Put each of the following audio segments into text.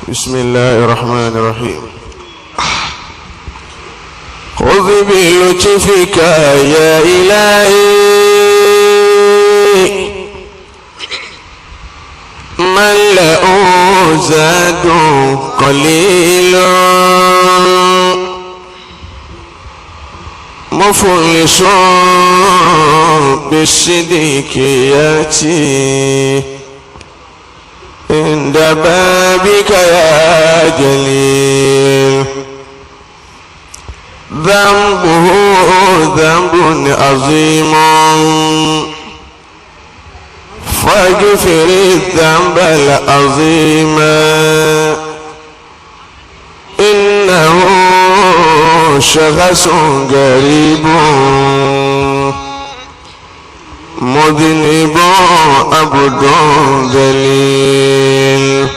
بسم الله الرحمن الرحيم. خذ بلطفك يا إلهي من له زاد قليل مفلس بالصديق يأتي عند بابك يا جليل ذنبه ذنب عظيم فاغفر الذنب العظيم إنه شخص غريب مذنب عبد ذليل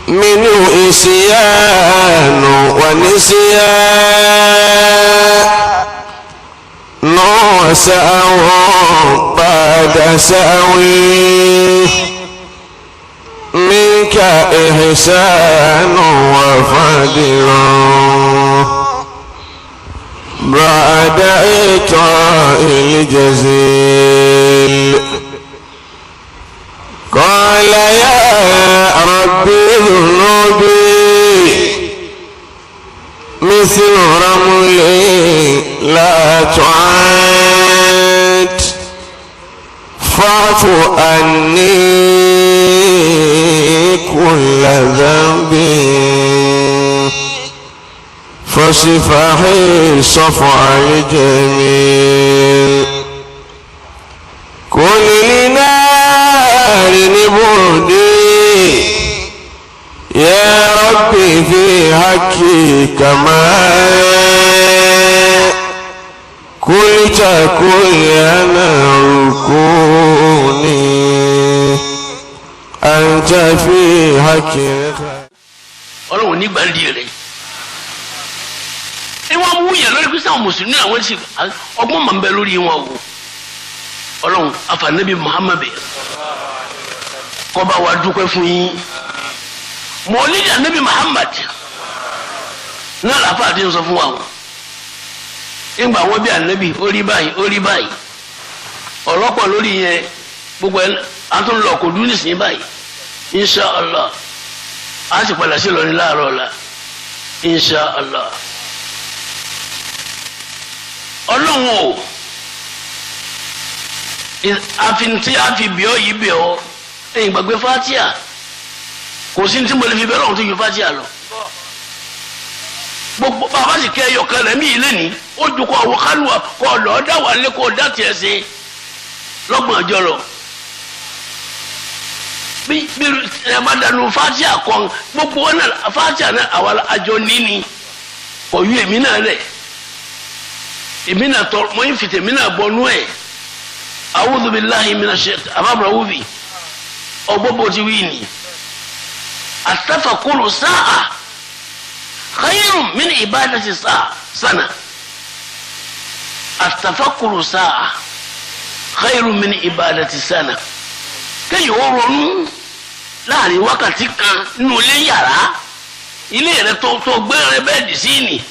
منه إسيان ونسيان وسأو بعد سأوي منك إحسان وفضل بعد إعطاء الجزيل قال يا ربي ذنوبي مثل رملي لا تعاد فاعف عني كل ذنب فصفحي صفع الجميل كل لنار نبودي يا ربي في حقي كما قلت كل يا نار كوني أنت في حقي. ọlọ́run ní gbàndì rẹ̀ ẹ wọ́n mú yẹn lórí kristian mùsùlùmí àwọn sì ọgbọ́n mọ̀ ń bẹ lórí wọn o ọlọ́run afanabi muhammad kó bá wa dúpẹ́ fún yín mọ̀lídìí anabi muhammad náà làáfà àti sọ fún wa o ìgbà wọn bí anabi ó rí báyìí ọlọ́pàá lórí yẹn gbogbo ẹ̀ àtúnlọ̀ kò dún nísìnyí báyìí insha allah a sì padà sí lọ ní láàárọ̀ ọ̀la insha allah ọlọ́run o àfin tí a fi bíọ́ yìí bíọ́ ẹ̀yìn gbàgbé fatia kò sí ní tí mo lè fi bẹ́ẹ̀ lọ́run tó ju fatia lọ gbogbo bàbá sì kẹ́ ẹyọ kan rẹ̀ mí ilé ní ó ju kọ́ àwọn kálùwà kọ́ lọ́ọ́ dá wà lé kó dá tiẹ̀ sí lọ́gbọ̀n ọjọ́ lọ bí ẹ bá dànù fatia kan gbogbo wọn náà fatia náà àwọn àjọ níní kò yú èmi náà lẹ̀ èmi náà tọ mọ yín fìtẹ̀ èmi náà bọnú ẹ̀ a'udhu billahi minash shaitan àbábọ̀ wúbi ọgbọ́bọ̀ ti wí ni at-tafakkuru sa'a khayrun min ibadati sana at-tafakkuru sa'a khayrun min ibadati sana kéyìí ó ronú láàrin wákàtí kan nínú ilé yàrá ilé rẹ tó gbé rẹ bẹ́ẹ̀dì sí ni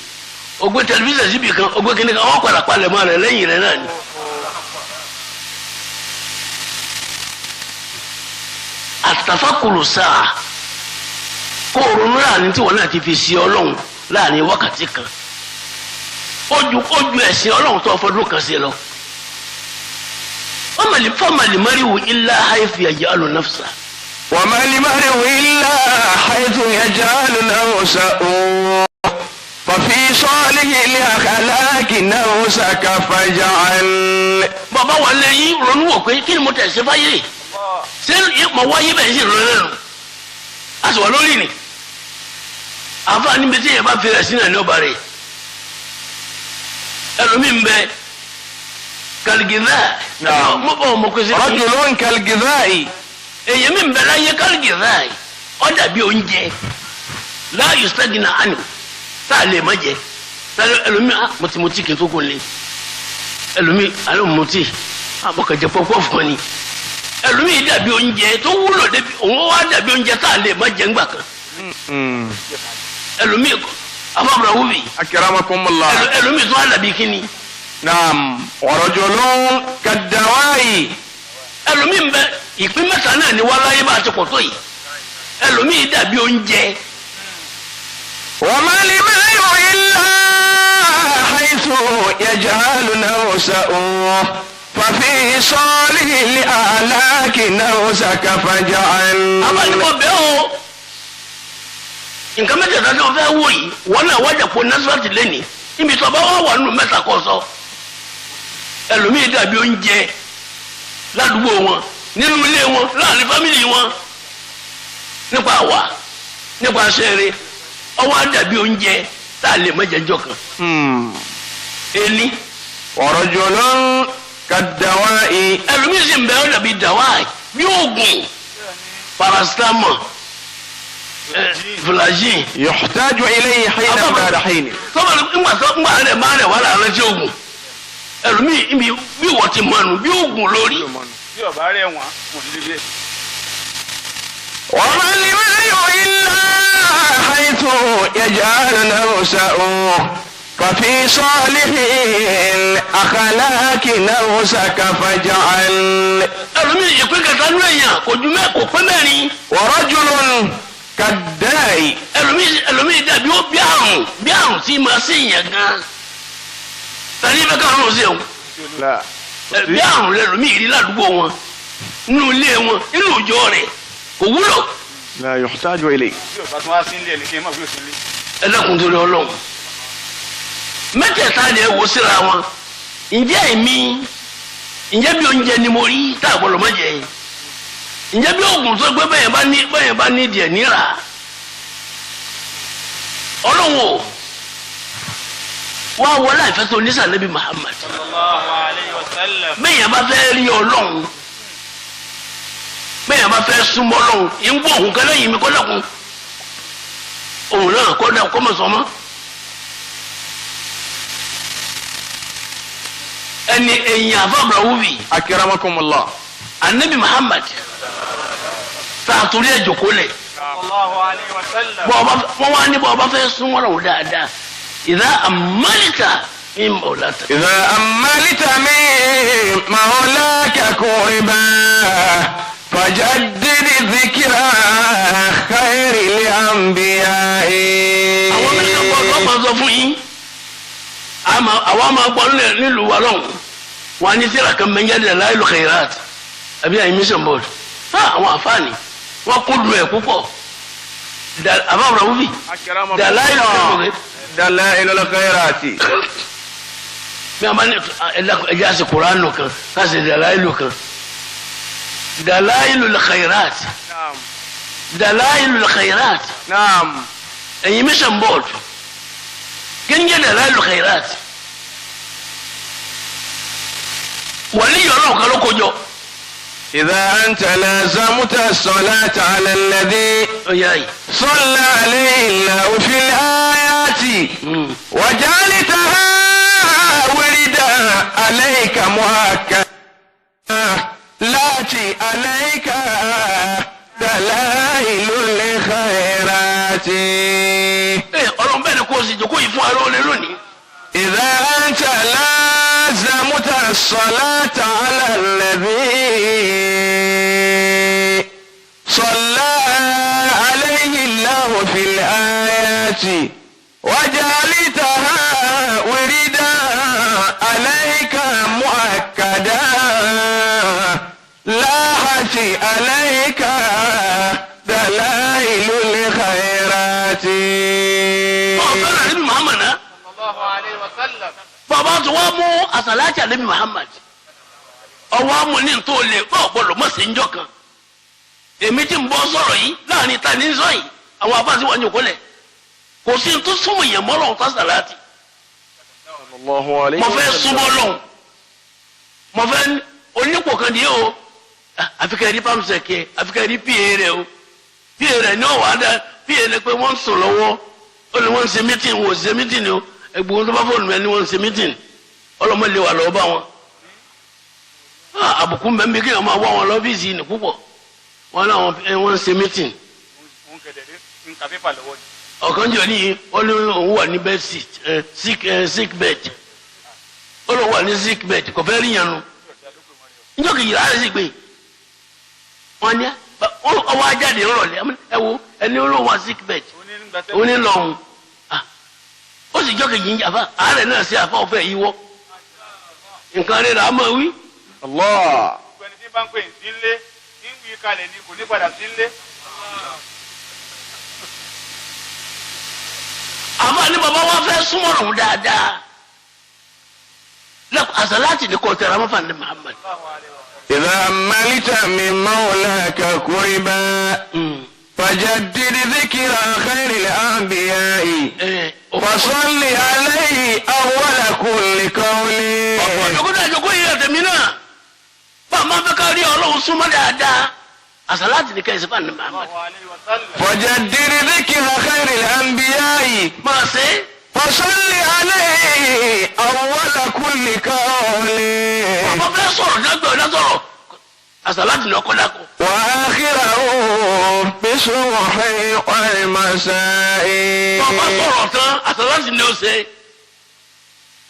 o gbé tẹlifíṣàn síbi kan o gbé kíní kan ọ padà palẹ̀ mọ́ rẹ lẹ́yìn rẹ náà ni. àtàfàkùrù sáà kó ronú láàrin tí wọn náà ti fi sí ọlọ́run láàrin wákàtí kan ó ju ẹ̀sìn ọlọ́run tó fọdún kan sí lọ. فما المرء إلا حيث يجعل نفسه وما المرء إلا حيث يجعل نفسه ففي صالح الأخلاق نفسك فاجعل. bàbá wa lẹ́yìn ronú wò pé kí ni mo tẹ̀sí fáyé ṣé mo wáyé bẹ́ẹ̀ sì rọrùn lẹ́nu a sì wà lórí ni àfa níbi tí yẹn bá fi rẹ̀ sínú ẹ̀ ní ọba rẹ̀ ẹlòmíín bẹ́ẹ̀ كالغذاء رجل كالغذاء èyí mi ń bẹ láyé كالغذاء ó dàbí oúnjẹ لا يستغنى عنه tá a lè má jẹ ẹlòmí mọtìmọtì kì í tó kó lé ẹlòmí alómọtì àbọkànjẹ pọpọ fún ni ẹlòmíì dàbí oúnjẹ tó wúlò débi òun wá dàbí oúnjẹ tá a lè má jẹ ńgbà kan ẹlòmíì afábùrà wúbi akramakumullah ẹlòmíì tó wá dàbí kíni. naam wa rajulun kadawai ẹlòmíì ń bẹ ìpín mẹ́ta náà ni wá láyé bá a ti pọ̀ tó yìí ẹlòmíì dàbí oúnjẹ. wa ma limayu illa haythu yaj'alu nafsahu ففي صالح الآلاك نوسك فاجعل. abájúmọ̀ bẹ́ẹ̀ o nǹkan mẹ́tẹ̀ẹ̀ta tí wọ́n fẹ́ wò yìí wọ́n náà wájà pọ̀ násìrátì lẹ́nìí níbi tó bá wà nínú mẹ́ta kọ́ sọ ẹlòmíì dàbí oúnjẹ ládùúgbò wọn nínú ilé wọn láàrin fámìlì wọn nípa àwà nípa aṣẹ́rẹ́ ọwọ́ á dàbí oúnjẹ tá a lè mọ́jẹ́jọ́ kan. ẹni. ورجل كالدواء ẹlòmíì sì ń bẹ ọ dàbí dàwáì bí oògùn paracetamol flagyl. يحتاج إليه حين بعد حين. tọ́ba ńgbà rẹ̀ máa rẹ̀ wà láàrin tí oògùn ẹlòmíì bí wọ́n ti mọ̀nù bí oògùn lórí. bí ọba rẹ̀ wọ́n kò ní lè. ومن لم إلا حيث يجعل نفسه ففي صالح الأخلاق نفسك فاجعل. ẹlòmíì ìpín kẹta nú èèyàn kò ju kò pé mẹ́rin. ورجل كالداء ẹlòmíì dàbí ó bí àrùn tí máa ṣe èèyàn gan. tani bẹ káwọn ò ṣeun. لا bí àrùn lẹlòmíì rí ládùúgbò wọn nínú ilé wọn nínú ìjọ rẹ̀ kò wúlò. لا يحتاج إليه. bí ọba tó wá sí ilé ẹni kí ẹ má bí ó sí ilé. ẹlẹ́kùn torí ọlọ́run mẹ́tẹ̀ẹ̀ta ni ẹ wò síra wọn ǹjẹ́ bí oúnjẹ ni mo rí tá a gbọ́dọ̀ má jẹ ǹjẹ́ bí oògùn tó gbé bẹ́yẹn bá ní díẹ̀ níra ọlọ́run o wá wọlé àìfẹ́ tó ní sànẹ́bí Muhammad sallallahu alayhi wa sallam. bẹ́yẹn bá fẹ́ rí ọlọ́run bẹ́yẹn bá fẹ́ súnmọ́ ọlọ́run ń gbọ́ òun kẹ́lẹ́ yìí mi kọ́lẹ́kùn òun náà kọ́mọ̀sọ́mọ́. ẹni ẹ̀yìn àfàbàrà wúbi. أكرمكم الله. anabi Muhammad sàtúrí ẹ̀ jòkó lẹ̀. sallallahu alayhi wa sallam. wọ́n wá ní bọ́ọ̀bá fẹ́ súnmọ́ ọ̀rọ̀ dáadáa ìdá àmàlìkà ní mọ̀ọ́láta. إذا أملت من مولاك قربا فجدد ذكرى خير الأنبياء. àwọn mẹ́ta gbọ́dọ̀ máa sọ fún yín àwọn máa gbọ́ nílùú wa lọ́hùn wọn ní síra kan mẹ́jẹ́ Dalailul Khairat àbí àyè mission board àwọn àfáàní wọn kó lu ẹ̀ púpọ̀ àbáwọ̀rọ̀ wúbi Dalailul Khairat. دلائل الخيرات. bí a bá ní ẹjẹ àti kuranu kan káṣí Dalailu kan Dalailul Khairat naam. Dalailul Khairat نعم. ẹ̀yin mission board kí ni jẹ́ Dalailul Khairat wàlí yọ̀rọ̀ kan ló kojọ. إذا أنت لازمت الصلاة على الذي ọ̀yá yìí. صلى عليه الله في الآيات وجعلتها وردا عليك مؤكدا لاتي عليك دلائل الخيرات. ọlọ́run bẹ́ẹ̀ ni kò sì jókòó yìí fún ara olè lónìí. إذا أنت لازمت الصلاة على الذي صلى عليه الله في الآيات وجعلتها وردا عليك مؤكدا لاحت عليك دلائل الخيرات. ọ̀fẹ́ràn níbi Muhammad náà sallallahu alayhi wa sallam. bàbá tó wá mú àsàlájà níbi Muhammad ọwọ́ amú ní tó lè gbọ́dọ̀ mọ̀ sí njọ́ kan èmi tí ń bọ́ sọ̀rọ̀ yìí láàrin ta ní sọ yìí àwọn abáṣe wà ní òkúlẹ̀ kò sí tó súnmọ́ yẹn mọ́ lọ́wọ́ sàláàtì mo fẹ́ súnmọ́ lọ́wọ́ mo fẹ́ onípò kan di o àfikẹ́ rí pàmùsẹ̀kẹ́ àfikẹ́ rí pa rẹ̀ o pa rẹ̀ ní ọ̀wá dá pa rẹ̀ pé wọ́n ń sùn lọ́wọ́ ó ní wọ́n ń ṣe mítìn wọ́n ṣe mítìn o ẹgbẹ́ wọn tó bá fóònù rẹ̀ ni wọ́n ń ṣe mítìn ọlọ́mọ lè wà lọ́wọ́ bá wọn àbùkù mbẹ́mbẹ́ kí wọ́n máa wá wọn lọ́fíìsì ní púpọ̀ wọn náà wọ́n ń ṣe mítìn. Òun kẹ̀dẹ̀ ń ka pépà lọ́wọ́ ni. ọ̀kan jọ ní wọ́n ní òun wà ní bed sick bed ó lọ wà ní sick bed kò fẹ́ rí yanu níjọ́ kejì láti sì gbé wọn ní ọwọ́ ajáde ńrọ̀lẹ́ ẹ wo ẹni olóhùn wà sick bed òun ní lọ́hùn ó sì jọ́ kejì ń jàfa àárẹ̀ náà sí àfa ọ̀fẹ́ yíwọ́ nǹkan rẹ̀ rà á mọ̀ wí. Allah. Ẹni tí bá ń pè ní sílé ní wí kalẹ̀ ni kò ní padà sílé. àfa ní bàbá wa fẹ́ súnmọ́ ọ̀run dáadáa lẹ́kọ̀ọ́ àṣàláàtì ní kò tẹ̀ra mọ́fà ní Muhammad. إذا ملت من مولاك قربا فجدد ذكر خير الأنبياء وصل عليه أول كل قول. ọ̀pọ̀ ìjókòó yìí ẹ̀tẹ̀mí náà bá a máa fẹ́ ká rí ọlọ́run súnmọ́ dáadáa àṣàláàtì ní kẹ́sì fún ní Muhammad. فجدد ذكر خير الأنبياء máa ṣe é. وصل عليه أول كل قول. bàbá fẹ́ sọ̀rọ̀ dágbà ọ̀dá sọ̀rọ̀ àṣàláàtì ní ọkọ̀ dákọ̀. وآخره بصبح والمساء. bàbá sọ̀rọ̀ tán àṣàláàtì ní ó ṣe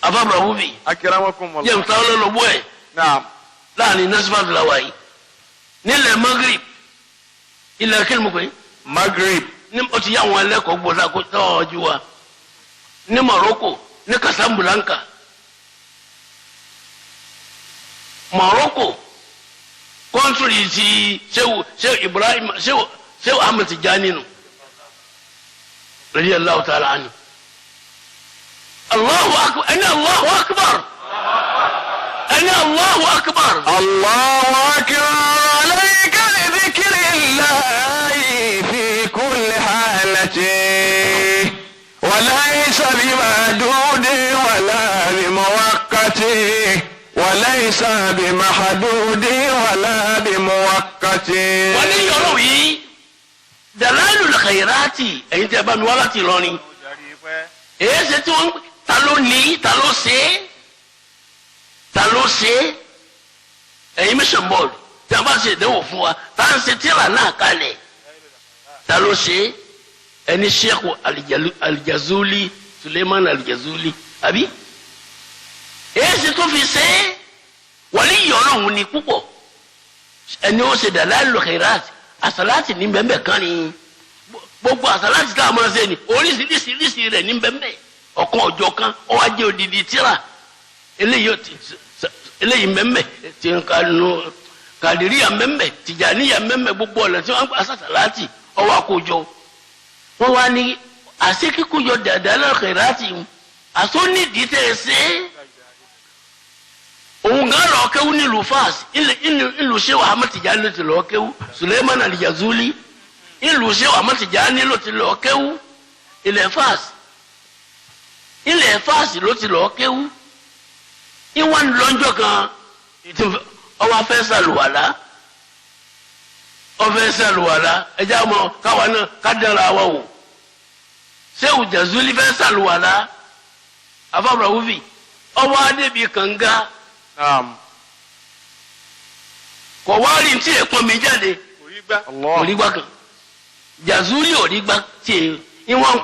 àbábọ̀ wúbi أكرمكم yẹ الله. nǹkan ọlọ́lọ́gbọ́ ẹ̀ نعم. láàrin nasifa fúláwà yìí nílẹ̀ Maghrib ilẹ̀ kí ni mo pè é Maghrib. ní o ti yá àwọn ẹlẹ́kọ̀ọ́ gbọ́dọ̀ kó tọ́jú wa ní Morocco ní Casablanca Morocco kọ́ńtírì ti Shehu Ibrahim Shehu Ahmed Tijani nù radiyallahu ta'ala anhu. Allahu akbar ẹni Allahu akbar ẹni Allahu akbar. الله أكبر عليك بذكر الله في كل حالة وليس بمحدود ولا بمؤقت وليس بمحدود ولا بمؤقت. wọ́n ní yọ̀rọ̀ yìí Dalailul Khairati ẹ̀yin tẹ́ bá mi wá láti Ìlọrin èyí ṣe tí wọ́n ta ló ní ta ló ṣe é ta ló ṣe é ẹ̀yin mission board tí a bá ṣe ìdánwò fún wa tá à ń ṣe tíra náà kalẹ̀ ta ló ṣe é ẹni Sheikh Al-Jazuli Suleiman Al-Jazuli àbí èyí ṣe tó fi ṣe é wàlí yọ̀rọ̀ òun ni púpọ̀ ẹni ó ṣe Dalailul Khairati àṣàláàtì ní bẹ́ẹ̀ kan ni gbogbo àṣàláàtì tá a máa ṣe ni oríṣiríṣiríṣi rẹ̀ ní bẹ́ẹ̀ ọ̀kan ọ̀jọ̀ kan ó wá jẹ́ odidi tíra eléyìí mẹ́mẹ́ tí ń kanu Kàdíríyà mẹ́mẹ́ Tìjàníyà mẹ́mẹ́ gbogbo ọ̀nà tí wọ́n ń pa àṣàláàtì ó wá kójọ wọ́n wá ní àṣekíkójọ Dalailul Khairati àsónídìí tẹ̀ ẹ́ ṣe òun gan lọ kéwú nílùú Fas ìlú Shehu Ahmed Tijani ló ti lọ kéwú Suleiman Al-Jazuli ìlú Shehu Ahmed Tijani ló ti lọ kéwú ilẹ̀ Fas ló ti lọ kéwú ìwọ̀n lọ́njọ́ kan ọwọ́ afẹ́ sàlùwàlá ẹjẹ́ àmọ́ káwa náà kádàrà wa wò Shehu Jazuli fẹ́ sàlùwàlá afábùrà wúfì ọwọ́ adébí kànga. kò wá rí tí èèpọn mi jáde òrígbà kan Jazuli òrígbà tí ìwọ̀n ń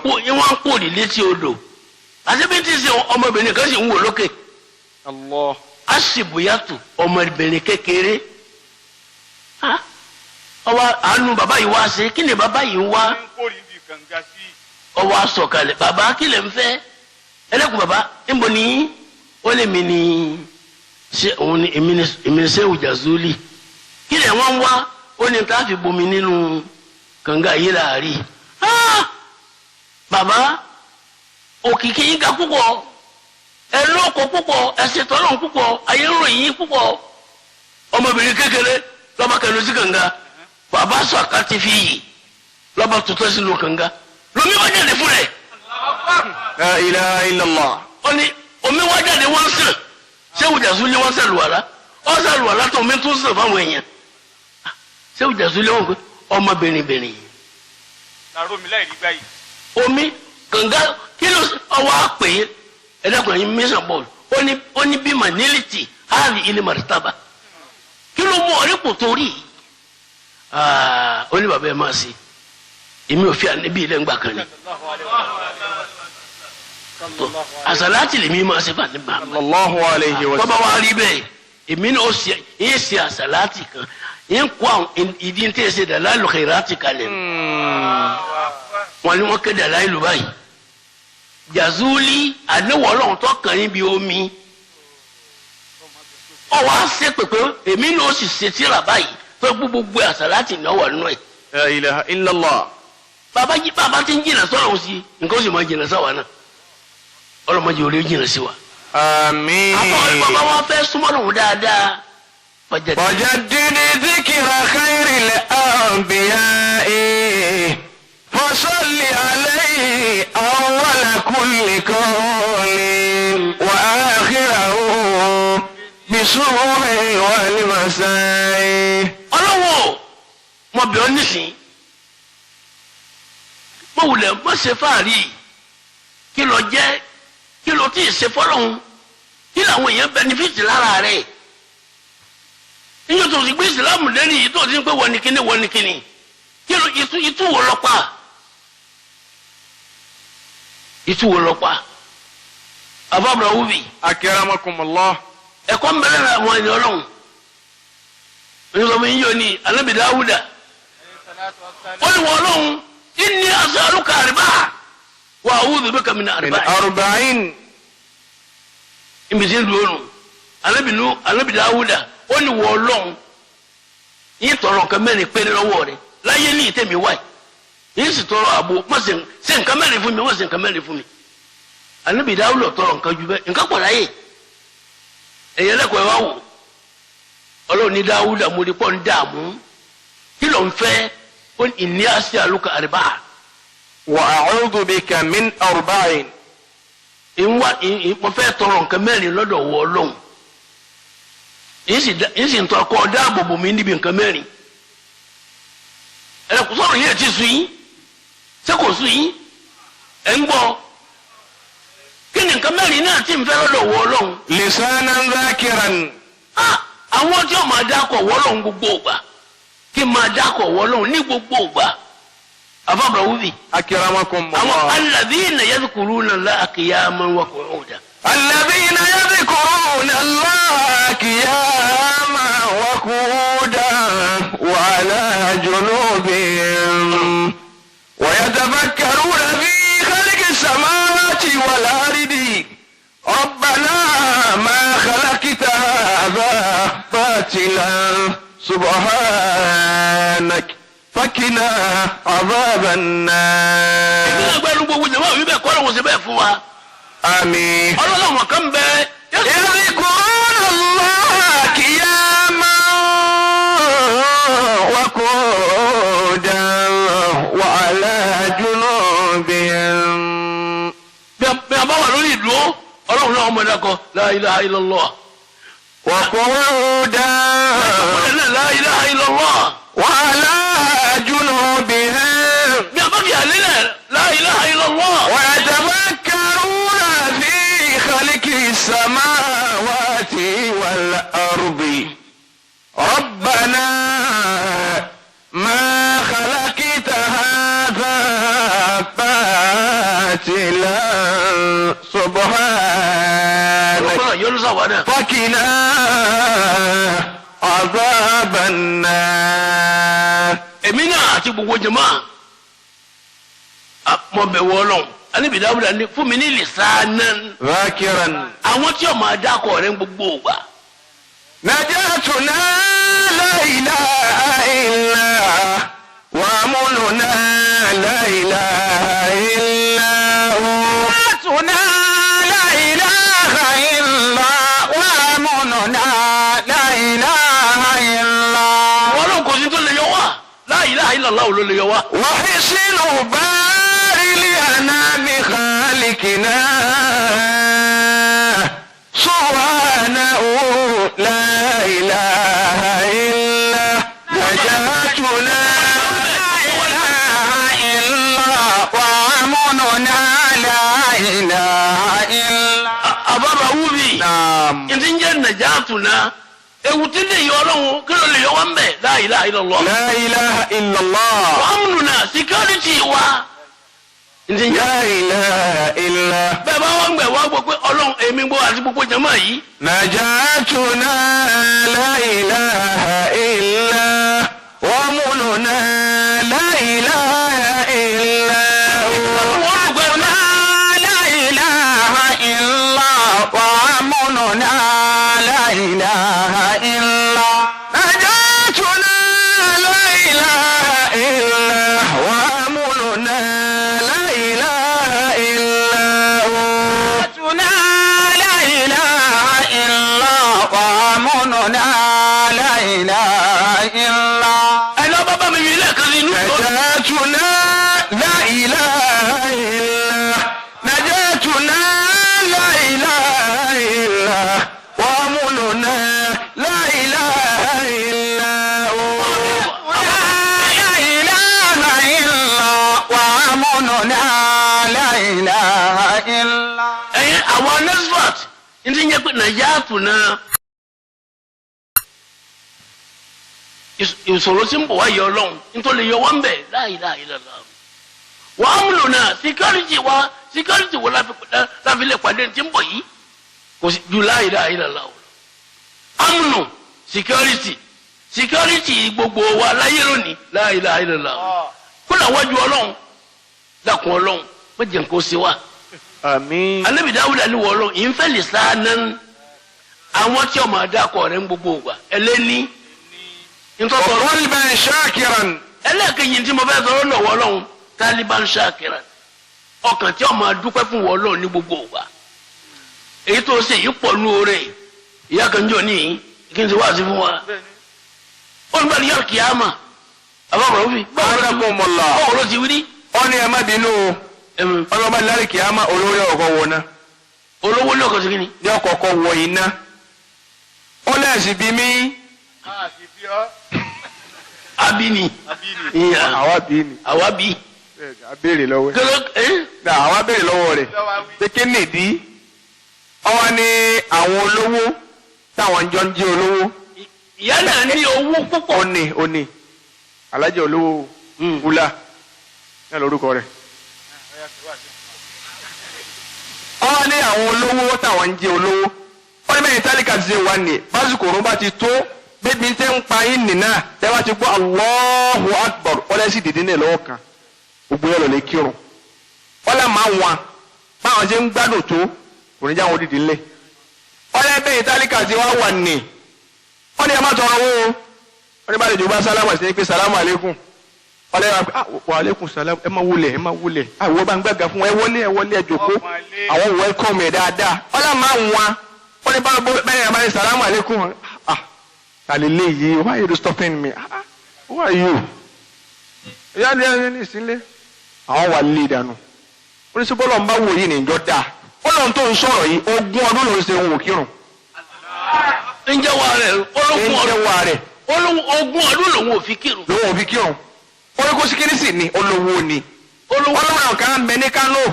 pò ní létí odò àṣebí tí ṣe ọmọbìnrin kan sì ń wò lókè aṣèbùyàtò ọmọbìnrin kékeré ọwọ́ àánú bàbá yìí wá ṣe kí ni bàbá yìí ń wá ọwọ́ àsọ̀kalẹ̀ bàbá kí lè ń fẹ́ ẹlẹ́kùn bàbá níbo ni ó lè mi ni ṣe òun ni èmi ni Shehu Jazuli kí lè wọ́n wá ó ní ká fi bomi nínú kànga yìí láàrí bàbá òkìkí yín ga púpọ̀ ẹ lóko púpọ̀ ẹ ṣe tọ́lọ̀ púpọ̀ ayé ń ròyìn yín púpọ̀ ọmọbìnrin kékeré lọ́ba kẹlu sí kànga bàbá sọ àkàtì fi yìí lọ́ba tuntun sínú kànga lomi wá jáde fún rẹ̀. La ilaha illallah. ó ní omi wá jáde wọ́n sàn Shehu Jazuli wọ́n sàlùwàlá wọ́n sàlùwàlá tó omi tún sàn fáwọn èèyàn Shehu Jazuli wọ́n pé ọmọbìnrin làró mi láì rí gbáyìí. omi kànga kí ló ọwọ́ àpè ẹ̀dẹ́kùnrin mission board ó ní bí manility hàbí ilé martaba kí ló mú ọ̀rẹ́ kò torí ó ní bàbá ẹ máa ṣe èmi ò fi ànábì ilẹ̀ ńgbà kan ni àsàlátì lèmi máa ṣe fún ànábì sallallahu alayhi wa bàbá sallam. wa rí bẹ́ẹ̀ èmi náà yín ṣe àsàlátì kan yín kó àwọn ìdí tí ẹ ṣe dàlálù khairati kalẹ̀ wọn ni wọn kéde àláìlú báyìí jazuli àníwọ̀ ọlọ́run tó kàn yín bí omi ọwọ́ á ṣe pèpè èmi náà sì ṣe tíra báyìí tó gbogbo àsàlátì náà wà nínú ẹ̀. la ilaha illallah. bàbá tí ń jìnnà sọ́run sí nǹkan ó sì máa jìnnà sáwa náà ọlọ́mọdé orí jìnnà sí wa. àmín. àbọ̀ bàbá wa fẹ́ súnmọ́ lòun dáadáa. وجدد ذكر خير الأنبياء فصل عليه أول كل قول وآخره بالصبح والمساء. ọlọ́wọ́ mo bẹ̀ ọ́ nísìn mo wulẹ̀ mo ṣe fàárì kí ló jẹ́ kí ló tí ì ṣe fọ́lọ́hún kí làwọn èèyàn bẹnifíìtì lára rẹ̀ níyẹn tó ti gbé ìsìlámù lẹ́nu yìí tó ti ń pẹ́ wọ́nìkíní kí ló ìtúwò lọ́pàá ìtúwò lọ́pàá àbábọ̀ wúbi. akramakumullah. ẹ̀kọ́ ń bẹ̀rẹ̀ àwọn ènìyàn ọlọ́run onígbàmọ̀ yín yóò ní Ànábì Dáúdà ó ní wọ́n ọlọ́run inni as'aluka arba'a wa a'udhu bika min arba'in. ibi tí ń lu ònù Ànábì Dáúdà ó ní wọ́n ọlọ́run yín tọrọ nǹkan mẹ́rin péré lọ́wọ́ rẹ̀ láyé ní ìtẹ̀mí wáyé yín sì tọrọ àbò má ṣe nǹkan mẹ́rin fún mi má ṣe nǹkan mẹ́rin fún mi Ànábì Dáúdà tọrọ nǹkan ju bẹ́ẹ̀ nǹkan pọ̀ láyé ẹ̀yẹ lẹ́kọ̀ọ́ ẹ wá wò ọlọ́run ní Dáúdà mo rí pọ́ ń dààmú kí ló ń fẹ́ ó ní inni as'aluka arba'a. wa a'udhu bika min arba'in. mo fẹ́ tọrọ nǹkan mẹ́rin lọ́dọ̀ wọ ọlọ́run yìí sì ń tọrọ kọ́ dáàbò bò mí níbi nǹkan mẹ́rin ẹ̀rọ sọ̀rọ̀ yìí ẹ̀ ti sùn yín ṣé kò sùn yín ẹ̀ ń gbọ́ kí ni nǹkan mẹ́rin náà tí ń fẹ́ lọ́dọ̀ wọ ọlọ́run. lisanan dhakiran. àwọn tí wọ́n máa dákọ̀ wọ́ ọlọ́run gbogbo ògbà kí n máa dákọ̀ wọ́ ọlọ́run ní gbogbo ògbà àfàbà wúbi. akramakumullah. àwọn alladhina yadhkuruna Allaha qiyaman wa qu'udan. الذين يذكرون الله قياما وقعودا وعلى جنوبهم ويتفكرون في خلق السماوات والأرض ربنا ما خلقت هذا باطلا سبحانك فقنا عذاب النار. آمين. ọlọ́run kan bẹ. يذكرون الله قياما وقعودا وعلى جنوبهم. bí a bá wà lórí ìdúró ọlọ́run náà ọmọdé akọ la ilaha illallah. وقعودا la ilaha illallah. وعلى جنوبهم. bí a bá fi àlélẹ̀ la ilaha illallah. ويتفكرون في خلق السماوات والأرض ربنا ما خلقت هذا باطلا سبحانك فقنا عذاب النار. èmi náà àti gbogbo jàmáà mo bẹ̀ wọ́ ọlọ́run Ànábì Dáúdà ní fún mi ní lisanan. ذاكرا. àwọn tí ó máa dákọ̀ rẹ̀ gbogbo ògbà. نجاتنا لا إله إلا وأمننا لا إله إلا هو. نجاتنا لا إله إلا وأمننا لا إله إلا هو. ọlọ́run kò sí tó lè yọ wá la ilaha illallah ló lè yọ wá. وحسن بار لأنام خالقنا سبحانه لا إله إلا نجاتنا لا إله إلا وأمننا لا إله إلا. àbábà wúbi. نعم. ìdí ń jẹ́ najatuna ewu tí lè yọ ọlọ́run kí ló lè yọ wọn bẹ̀ la ilaha illallah. la ilaha illallah. wa amnuna security wa. la ilaha illallah. bẹ́ẹ̀ bá wọn gbẹ̀ wọ́n gbọ́ pé ọlọ́run èmi gbọ́ àti gbogbo jama yìí. najatuna la ilaha illallah wa amnuna la ilaha illallah. لا إله إلا نجاتنا لا إله إلا وأمرنا لا إله إلا نجاتنا لا إله إلا وأمرنا لا إله إلا أنا بابا من يلاك نجاتنا لا إله إلا نجاتنا لا إله إلا وأمرنا لا إله إلا هو لا إله إلا وأمرنا لا إله إلا أي أوان نزفت أنت يقول نجاتنا ìṣòro tí ń bọ̀ wá yọ ọlọ́run nítorí yọ wọ́n bẹ̀ la ilaha illallah. wa amnuna security wa láfi lè pàdé tí ń bọ̀ yìí kò sí ju la ilaha illallah. amnu security gbogbo wa láyé lónìí la ilaha illallah. kó làwọn ju ọlọ́run dàkún ọlọ́run má jẹ́ nǹkan ṣe wá. àmín. Ànábì Dáúdà ní wọ ọlọ́run ìfẹ́ lè sá náà àwọn tí ọmọ adakọ̀ rẹ̀ ń gbogbo wa ẹlẹ́ni. qalban shakiran. ẹlẹ́ẹ̀kejì tí mo fẹ́ sọ lọ́wọ́ ọlọ́run taliban shakiran ọkàn tí ọmọ adúpẹ́ fún wọ ọlọ́run ní gbogbo wa. èyí tó ṣe yìí pọ̀ nú oore ìyá kan jọ ní kí n ti wá sí fún wa. olùbẹ̀rẹ̀ yàrá kìámà àbábọ̀ òfin. báwo ló ti wí ní. ó ní ẹ má bínú ọlọ́ba lárí kìámà olórí ọkọ̀ wọ ná. olówó ní ọkọ̀ sí kí ni. ní ọkọ̀ wọ iná. ó lẹ́sìn bí mí. abini. àwa bí ni. àwa bí. a béèrè lọ́wọ́ ẹ̀. àwa béèrè lọ́wọ́ rẹ̀. pé kí nìdí. ọwọ́ ní àwọn olówó táwọn jọ ń jẹ́ olówó. ìyá náà ní owó púpọ̀. ó ní alájẹ olówó wúlà náà lórúkọ rẹ̀. ọwọ́ ní àwọn olówó táwọn ń jẹ́ olówó. ó ní bẹ́ẹ̀ tálíkà ti ṣe wà ní básìkò òrùn bá ti tó bébí tẹ́ ń pa yín nìna tẹ́ bá ti gbọ́ Allahu Akbar ọlẹ́sì dìde ní ìlọ́wọ́ kan gbogbo yẹn lọ lè kírun. ọlẹ́ máa wọn báwọn ṣe ń gbádùn tó kò ní já wọn dìde ńlẹ̀. ọlẹ́ bẹ́ẹ̀ tálíkà ti wá wà ní. wọ́n ní ẹ má tọrọ owó wọ́n ní bá lè jù bá sálámù àti ní pé sálámù àlékún. ọlẹ́ wa àlékún sálámù ẹ má wulẹ̀ àwọn bá ń gbàgà fún ẹ wọlé ẹ jòkó àwọn wẹ́lkọ̀mù ẹ̀ dáadáa. ọlẹ́ máa wọn wọ́n ní bá ní sálámù àlékún. Hallelujah, why are you stopping me? Who are you? Ìyá ni ẹni ní ìsínlẹ̀. Àwọn wà lé dànù. Oníṣẹ́bọ́lọ̀ ń bá wò yìí ní ìjọ dáa. Ọlọ́run tó ń sọ̀rọ̀ yìí, ogún ọdún ló ń ṣe òun òkírun. ń jẹ́ wa rẹ̀ ogún ọdún lòun ò fi kírun. Lòun ò fi kírun. Orí kó síkírìsì ni olówó ni. Ọlọ́run kan ń bẹ ní Kánò.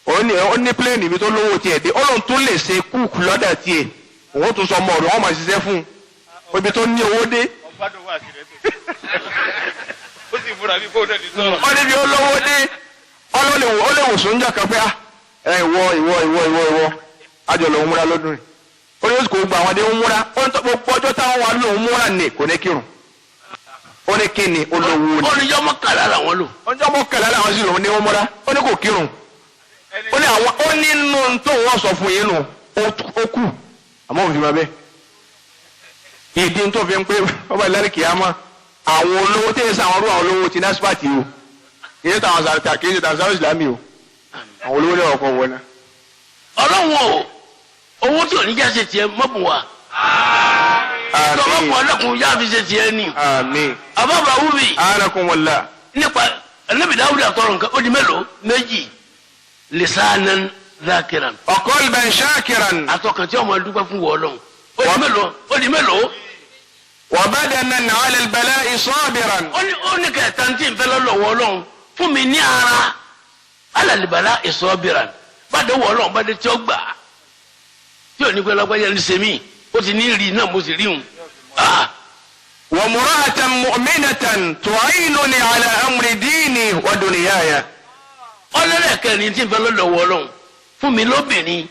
Ó ní pléènì mi tó lówó tiẹ̀ dé. Ọlọ́run tó lè ṣe kúùkù lọ́dà tiẹ̀. Òun tó sọ ọmọ ọ̀dọ̀ wọn máa ṣiṣẹ́ fún un. Obi tó ní owó dé. ó sì múra bí fóònù ẹni sọ̀rọ̀. wọ́n níbi olówó dé ó lè wò sóúnjẹ kan pé ìwọ àjọ lòún múra lọ́dún rẹ̀. ó ní oṣù kò gba àwọn adé ń múra ó ní gbogbo ọjọ́ táwọn wà lòún múra ní kò ní kírun. ó ní kí ni olówó ni. ó ní jọ́ mọ́kànlá làwọn lò. ọjọ́ mọ́kànlá làwọn sì lòún ní wọ́n múra ó ní kò kírun. ó ní nínú tó wọ́n sọ fún yín nù ó kù àmọ́ òfin máa bẹ́ẹ̀. ìdí tó fi ń pé ọba ìlàrí kìámà àwọn olówó tẹ́lẹ̀ sí àwọn àwọn olówó ti násípàtì o kìí tàwọn sàrìtà kìí ṣe tàwọn sàrìtà ìsìlámì o àwọn olówó lẹ́wọ̀ ọkọ̀ wọná. ọlọ́run o owó tí ò ní jẹ́ ṣe tiẹ̀ mọ́bùn wa. tọ́lọ́pọ̀ ọlọ́kùn yá fi ṣe tiẹ̀ ni. àbábà wúbi. anakumullah. nípa Ànábì Dáúdà tọrọ nǹkan ó di mélòó méjì lisanan zakiran. qalban shakiran. àtọkàn tí ọmọ dúpẹ́ fún wọ́ọ́lọ́hún ó di mélòó. وبدنا على البلاء صابرا. ó ní kẹta tí n fẹ́ lọ́wọ́ Ọlọ́run fún mi ní ara على البلاء صابرا bàdé wọ Ọlọ́run bàdé tí ó gbà tí ò ní pẹ́ lọ́gbẹ́yẹ ní sẹ́mi ó ti ní rí náà mo sì rí òun. وامرأة مؤمنة تعينني على أمر ديني ودنياي. ọlọ́lẹ̀kẹrin tí ń fẹ́ lọ́dọ̀ wọ ọlọ́run fún mi lóbìnrin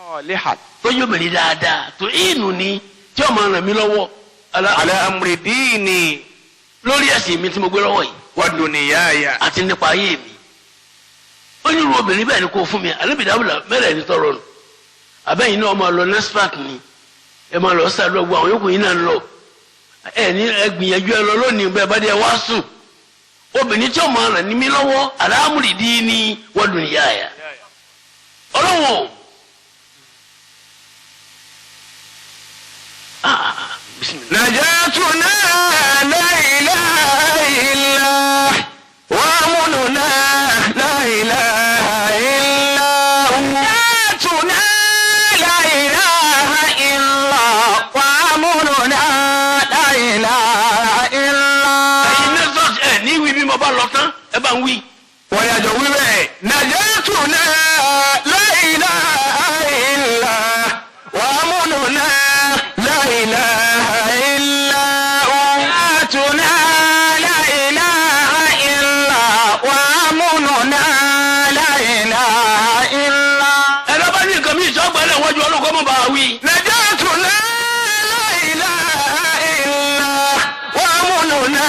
صالحة tó yóbìnrin dáadáa tó ìnù ni tí ó máa ràn mí lọ́wọ́ على أمر ديني lórí ẹ̀sìn mi tí mo gbé lọ́wọ́ yìí ودنياي. àti nípa ayé mi. ó ní irú obìnrin bẹ́ẹ̀ ni kò fún mi alábìdáwùlà mẹ́rẹ̀ ní tọrọ nù àbẹ́yìn náà máa lọ NASFAT ni ẹ máa lọ sàdúrà gbọ́ àwọn yòókù yìí náà ń lọ ẹ ní ẹ gbìyànjú ẹ lọ lónìí bẹ́ẹ̀ bá dé ẹ wá sùn obìnrin tí ó máa ràn ní mi lọ́wọ́ aláàmúrì dín ní wọ́dùn ìyá ẹ̀ ọlọ́wọ́ نجاتنا لا إله إلا وأمننا لا إله إلا نجاتنا لا إله إلا وأمننا لا إله إلا. ẹ̀yin nẹ́sọ̀sì ẹ̀ ní wí bí mo bá lọ tán ẹ bá ń wí. wọ́n yàjọ wíwẹ̀ نجاتنا لا إله إلا وأمننا لا إله إلا نجاتنا لا إله إلا وأمننا لا إله إلا. ẹ̀rọ bá ní nǹkan mi ìṣọ́gbà ẹ̀ wájú ọlọ́kọ́ mọ́ bá a wí. نجاتنا لا إله إلا وأمننا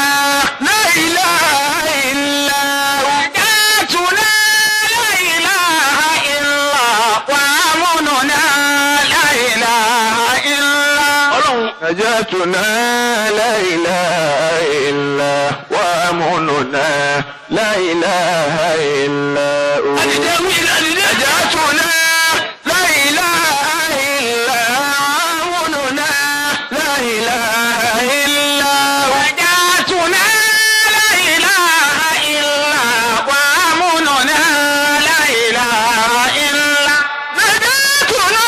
لا إله إلا. نجاتنا لا إله إلا وأمننا لا إله إلا. ọlọ́run نجاتنا لا إله إلا وأمننا لا إله إلا. àdìdẹ́ wí àdìdẹ́. نجاتنا لا إله إلا وأمننا لا إله إلا. نجاتنا لا إله إلا وأمننا لا إله إلا. نجاتنا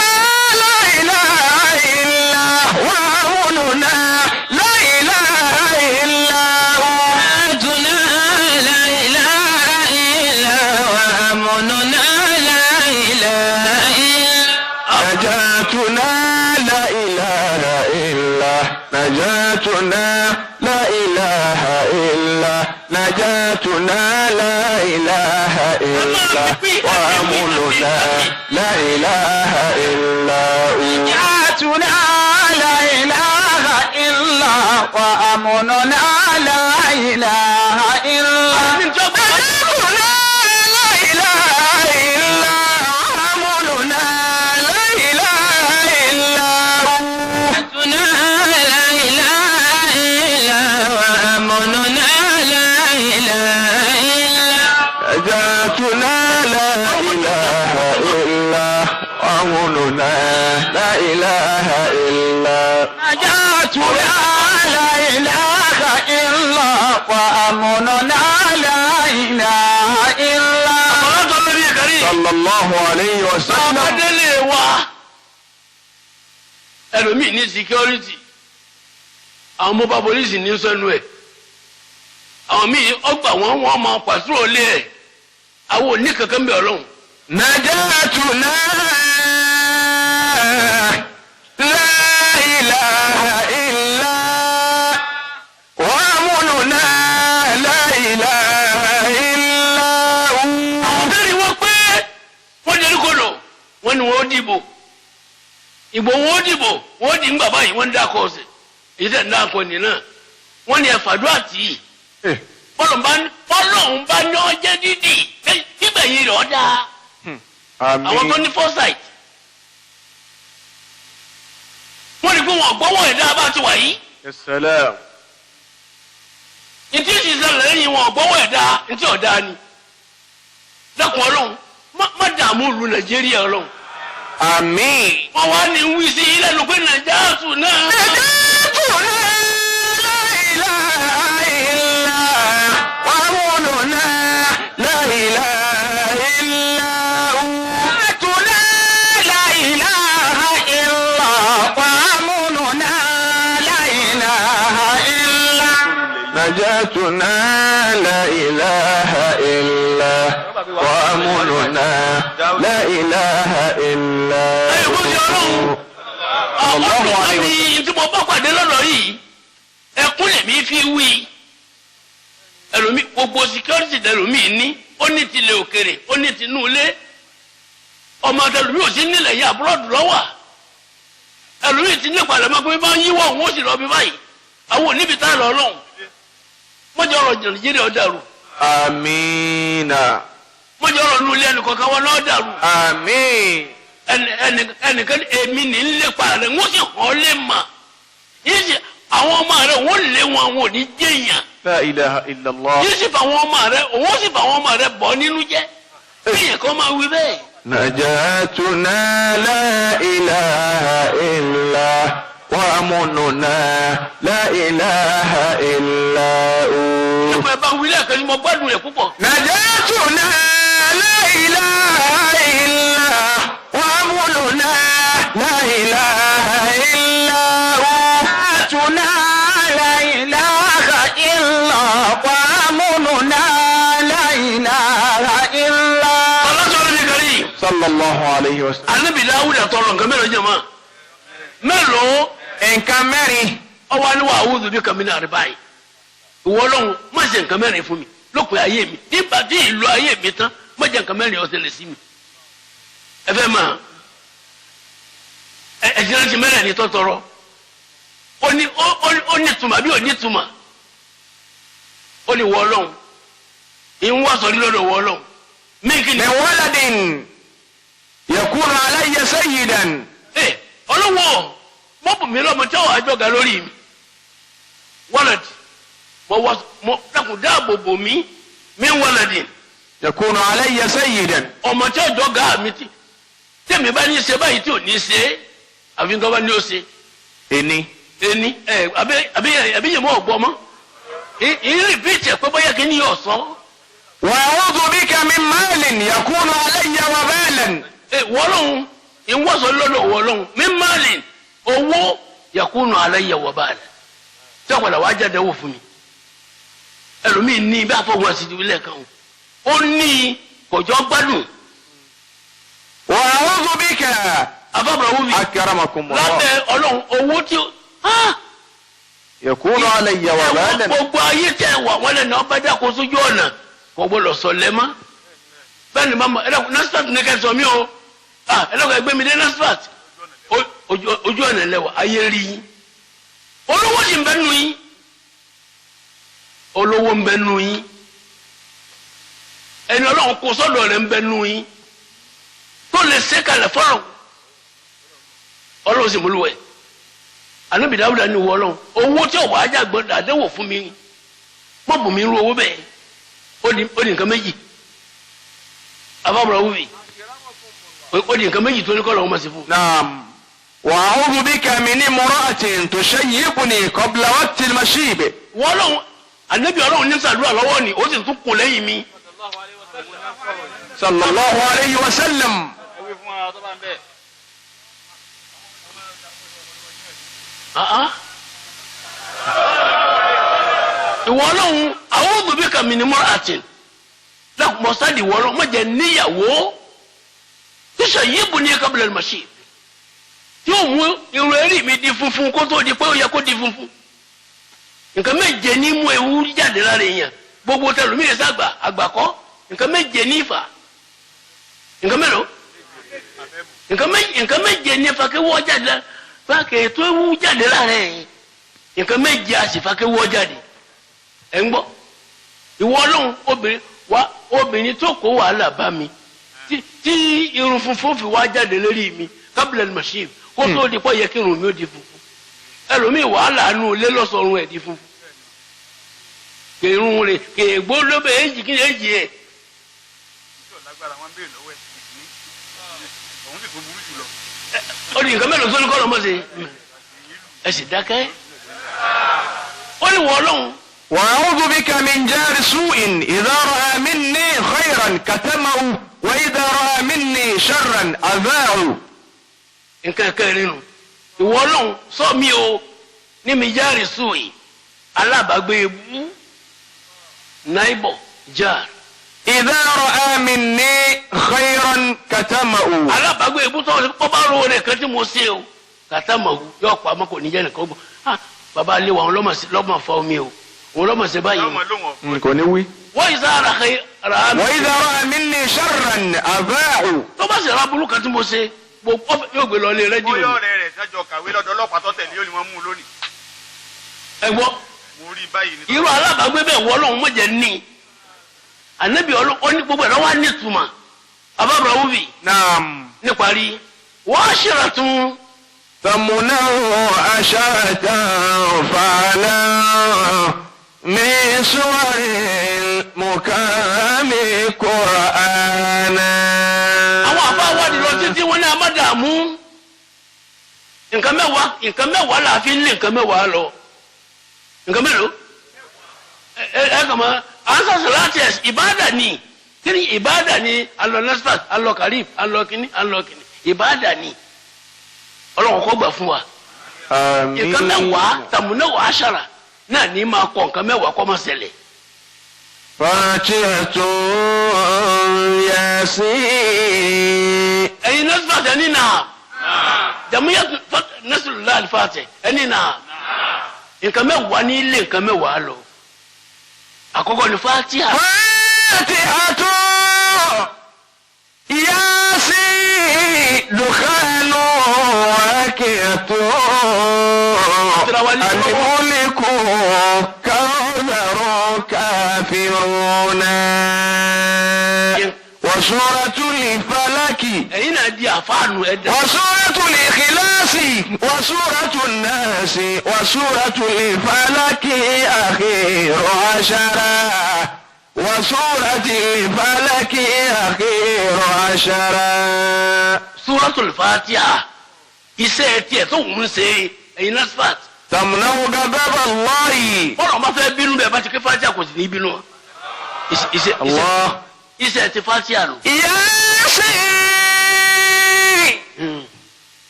لا إله إلا وأمننا لا إله إلا. نجاتنا لا إله إلا وأمننا لا إله إلا. نجاتنا لا إله إلا. نجاتنا لا إله إلا. نجاتنا لا إله إلا وأمننا لا إله إلا. نجاتنا لا إله إلا وأمننا لا إله إلا. نجاتنا لا إله إلا وأمننا لا إله إلا. نجاتنا لا إله إلا وأمننا لا إله إلا. نجاتنا لا إله إلا وأمننا لا إله إلا. نجاتنا لا إله إلا وأمننا لا إله إلا. ọlọ́tọ̀ lórí ìkàrí. صلى الله عليه وسلم. ọmọdélé wa ẹlòmíì ní security àwọn mobile police ní sẹ́nu ẹ̀ àwọn míì ọgbà wọn máa pàṣẹ lé ẹ̀ àwọn òní kankan bẹ̀ ọlọ́run. نجاتنا لا إله إلا وأمننا لا إله إلا. àwọn bẹ́ẹ̀ni wọ́n pé wọ́n jẹ́ kóló wọ́n ní wọ́n dìbò ìbò wọ́n dìbò wọ́n dì ń bàbá yìí wọ́n ń dákọ̀ ọ̀sẹ̀ èyí tẹ̀ ń dákọ̀ ní náà wọ́n ní ẹ̀fàdúrà tì í fọlọ́hún bá ní ọjẹ́ dídì nígbà yìí rẹ̀ ọ́ dáa àwọn tó ní foresight wọ́n ní pé wọ́n gbọ́wọ́ ẹ̀dá bá ti wà yìí السلام. ntí ìṣiṣẹ́ lẹ́yìn wọn gbọ́wọ́ ẹ̀dá ntí ọ̀dá ni dákun ọlọ́run má dààmú ìlú Nàìjíríà ọlọ́run آمين. wọ́n wá ní wí sí ilé ẹnu pé Nàìjíríà náà. نجاتنا لا إله إلا وأمننا لا إله إلا. نجاتنا لا إله إلا وأمننا لا إله إلا. نجاتنا لا إله إلا وأمننا لا إله إلا. sallallahu alaihi wasallam. ọdún tí mo bá pàdé lọ́dọ̀ yìí ẹkún lèmi fi wí ẹlòmí gbogbo security lẹlòmí ní ó ní tilẹ̀ òkèrè ó ní tinúlé ọmọ tẹlòmí ò sí nílẹ̀ yìí abúlọ́dù lọ́wọ́ ẹlòmí ti ní ìpàdé máa pé bá ń yíwọ́ òun ó sì lọ bí báyìí àwọn oníbi tá a lọ lọ́hùn mọ́jọ́ ọ̀rọ̀ Nàìjíríà dàrú. Amina. mọ́jọ́ ọ̀rọ̀ nulẹ̀ ẹnìkọ̀ọ̀kan wọn náà dàrú. Àmín. ẹnìkan èmi ní lépa rẹ̀ wọ́n sì hàn lé mà yìí sì àwọn ọmọ rẹ̀ wọ́n lé wọn àwọn ò ní jẹ́yàn. La ilaha illallah. yìí sì fà àwọn ọmọ rẹ̀ òun sì fà àwọn ọmọ rẹ̀ bọ́ nínú jẹ́ bíyẹn kọ́ máa wí bẹ́ẹ̀. Najatuna la ilaha illa wa amununa la ilaha illa hu. ẹgbẹ́ bá wí lẹ́ẹ̀kan ni mo gbádùn rẹ̀ púpọ̀. Najatuna la ilaha illa wa amununa la ilaha illa hu. Najatuna la ilaha illa wa amununa la ilaha illa. ọlọ́sọ̀rọ̀ ní kárí. Sallallahu alayhi wa sallam. Ànábì Dáúdà tọrọ nǹkan mélòó jẹ́ mọ́ mélòó Nǹkan mẹ́rin. ọwọ́ ni wà áwùdù bí kàmí náà rí báyìí ìwọ Ọlọ́run má ṣe nǹkan mẹ́rin fún mi lópin ayé mi nígbà tí ìlú ayé mi tán má jẹ́ nǹkan mẹ́rin ó ṣẹlẹ̀ sí mi ẹ fẹ́ máa ẹ̀sìn láti mẹ́rin ní tọ́tọrọ ó ní tùmà bí ò ní tùmà ó ní wọ Ọlọ́run ìwọ́n wá sọ nílọ́dọ̀ wọ Ọlọ́run mí kí ni. من ولد يكون علي سيدا. ọlọ́wọ́ mọ́bùnmí lọ́mọ tí àwọn àjọga lórí mi wọ́lẹ̀dì mo dákun dáàbò bò mí mi wọ́lẹ̀dì. يكون علي سيدا. ọmọ tí àjọga mi ti tẹ̀mí bá ní ṣe báyìí tí ò ní ṣe àfi nǹkan bá ní ó ṣe. ẹni àbí yẹn mọ́ ọ̀gbọ́n mọ́ ìrìn bíìtì ẹ̀ pé bóyá kí ni yóò sọ. وأعوذ بك من مال يكون علي وبالا. wọ́lọ́hún ìwọ́sọ lọ́dọ̀ wọ́lọ́hún mi máàlì owó yakunu alayya wabala tí ọ̀pọ̀lọpọ̀ wá jáde wò fún mi ẹlòmíì ní bí àfọwọ́ àti ìdílé kan ó ní kọjọ́ gbádùn. وأعوذ بك afọ́bùrọ̀ wù mí أكرمكم الله lábẹ́ ọlọ́run owó tí ó يكون علي وبالا. gbogbo ayé tẹ̀ wà wọ́n lẹ́nu ọba dàkó sójú ọ̀nà kò gbọ́dọ̀ sọ lẹ́mọ́ bẹ́ẹ̀ ni mama ẹ̀dàkùn nasfat ní kẹsàn mi o ẹ̀dàkùn ẹgbẹ́ mi dé nasfat ojú ọ̀nà lẹ́wà ayé rí yín olówó sì ń bẹ nù yín olówó ń bẹ nù yín ẹni ọlọ́run kó sọ́dọ̀ rẹ̀ ń bẹ nù yín tó lè ṣe kalẹ̀ fọ́lọ̀ ọlọ́run sì múlùú ẹ̀ Ànábì Dáúdà ní ìwọ ọlọ́run owó tí ọ̀wọ́ ajá gbọ́dọ̀ àdéhùn fún mi mọ́ bùn mi rú owó bẹ́ẹ̀ ó di nǹkan méjì afábùrọ̀ wúbi ó di nǹkan méjì tó ní kọ́ lọ́wọ́ máa ṣe fún. نعم. وأعوذ بك من امرأة تشيبني قبل وقت المشيب. wọ́n lọ́hùn Ànábì ọlọ́run ní sàdúrà lọ́wọ́ ni ó sì tún kù lẹ́yìn mi. صلى الله عليه وسلم. ìwọ ọlọ́run a'udhu bika min imra'atin lákùmọ̀sádì ìwọ ọlọ́run má jẹ́ níyàwó tushayibuni qabla al-mashib tí ó mú irun eré mi di funfun kó tó di pé ó yẹ kó di funfun nǹkan méje ní mú ewu jáde lára èèyàn gbogbo tẹlumi lè sàgbà àgbàkọ́ nǹkan méje ní ìfà nǹkan mélòó nǹkan méje ní fakẹ́wọ́ jáde lára fàkẹ́ tó ewu jáde lára èèyàn nǹkan méje àsìfàkẹ́wọ́ jáde ẹ̀ ń gbọ́ ìwọ ọlọ́run obìnrin tó kó wàhálà bá mi tí irun funfun fi wá jáde lórí mi qabla al-mashib kó tó di pọ́ yẹ kí irun mi ó di funfun ẹlòmíì wàhálà nù lé lọ́sọ̀rùn ẹ̀ di funfun kèrún rẹ̀ kèègbó lóbẹ̀ èjì kí ni èjì ẹ̀. ó di nǹkan mélòó tó ní kọ́ lọ́mọ́ sí ẹ sì dákẹ́ ó ní wọ́ ọlọ́run. وأعوذ بك من جار سوء إذا رأى مني خيرا كتمه وإذا رأى مني شرا أذاعه. nǹkan kẹrin nù ìwọ ọlọ́run sọ mi o ní mi járe sùn alábàágbé ebú náìbọ̀ jar. إذا رأى مني خيرا كتمه. alábàágbé ebú tó kọ́ bá ro rẹ̀ kan tí mo ṣe o kàtàmọ̀ yóò pa ọmọ kò ní jẹ́ nìkan gbọ́ bàbá alẹ́ wa lọ́mọ fọ omi o òun lọ́mọ ṣe báyìí o. kò ní wí. wọ́n ìsá ara kẹ́ ara mi. wọ́n ìdá ara mi ní sharran àbáhù. tó bá ṣe ra burú kan tí mo ṣe yóò gbé lọ ilé rédíò. bóyá ọ̀rẹ́ rẹ̀ sájọ kàwé lọ́dọ̀ ọlọ́pàá tó tẹ̀lé yóò ní wọ́n mú un lónìí. ẹ gbọ́ mo rí báyìí ní. irú alábàágbé bẹ́ẹ̀ wọ́ lọ́hún mọ̀jẹ̀ ní ànábì ó ní gbogbo ẹ̀rọ wa ní ìtumọ̀ abábọ̀ wúbi naam. níparí wọ́n ṣèrà tún. تمنعه عشرة فعلا من سور المكرم قرآنا. àwọn àbá wádìí lọ títí wọn ní amádàmú nǹkan mẹ́wàá la fi ń lé nǹkan mẹ́wàá lọ nǹkan mélòó ẹ kàn mọ́ answer láti ìbáàdà ni kí ni ìbáàdà ni alọ nasfat alọ karif alọ kìíní ìbáàdà ni ọlọ́run kọ́ gbà fún wa nǹkan mẹ́wàá tàmúnà wàá ṣàrà náà ní máa kọ nǹkan mẹ́wàá kọ́ máa ṣẹlẹ̀. Fatihatun Yasin. ẹ̀yin nasfat ẹni náà jàmúyà nasrullah alifàtẹ ẹni náà nǹkan mẹ́wàá ní ilé nǹkan mẹ́wàá lọ àkọ́kọ́ ni fatiha. Fatihatun Yasin dukhanu waqi'atun al-mulku kawtharun kafiruna wa suratul falaki. ẹ̀yin náà di àfáànù ẹ̀dá. wa suratul ikhlasi wa suratul nasi wa suratul falaki akhiru ashara. وسورة الفلك أخير عشرة. سورة الفاتحة iṣẹ́ tiẹ̀ tó ń ṣe ẹ̀yin nasfat. تمنع غضب الله. bọ́lá ọmọ fẹ́ bínú bẹ́ẹ̀ bá ti ké fatiha kò sì ní bínú. iṣẹ́ ti fatiha nù. ياسين.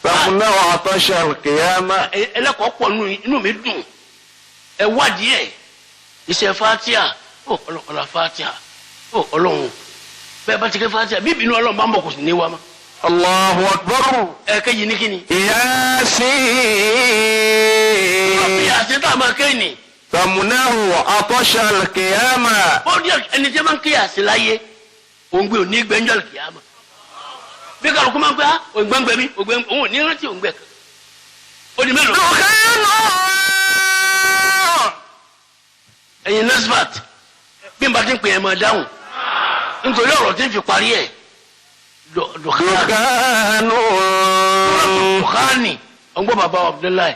تمنع عطش القيامة. ẹlẹ́kọ̀ọ́ pọ̀ inú mi dùn ẹ wádìí ẹ̀ iṣẹ́ fatiha. ọlọ́kọ̀ọ́lá fatiha ọlọ́run bẹ́ẹ̀ bá ti ké fatiha bí ìbínú ọlọ́run bá ń bọ̀ kò sì ní wa mọ́. Allahu akbar. ẹ̀ẹ́kẹ́yìí ní kíni. Yasin. Yasin tá a máa ké ni. Tamunahu atosha al-qiyama. ó ní ẹni tí a máa ń ké Yasin láyé òǹgbẹ ò ní gbẹ́njọ́ al-qiyama. bí kálukú máa ń pẹ́ òǹgbẹ́ngbẹ́ mi òun ò ní rántí òǹgbẹ́ kan. ó di mélòó. ẹ̀yin nasfat bí n bá ti ń pè é máa dáhùn nítorí ọ̀rọ̀ tí ń fi parí ẹ̀ dukhani ọgbọ́n bàbá Abdullahi.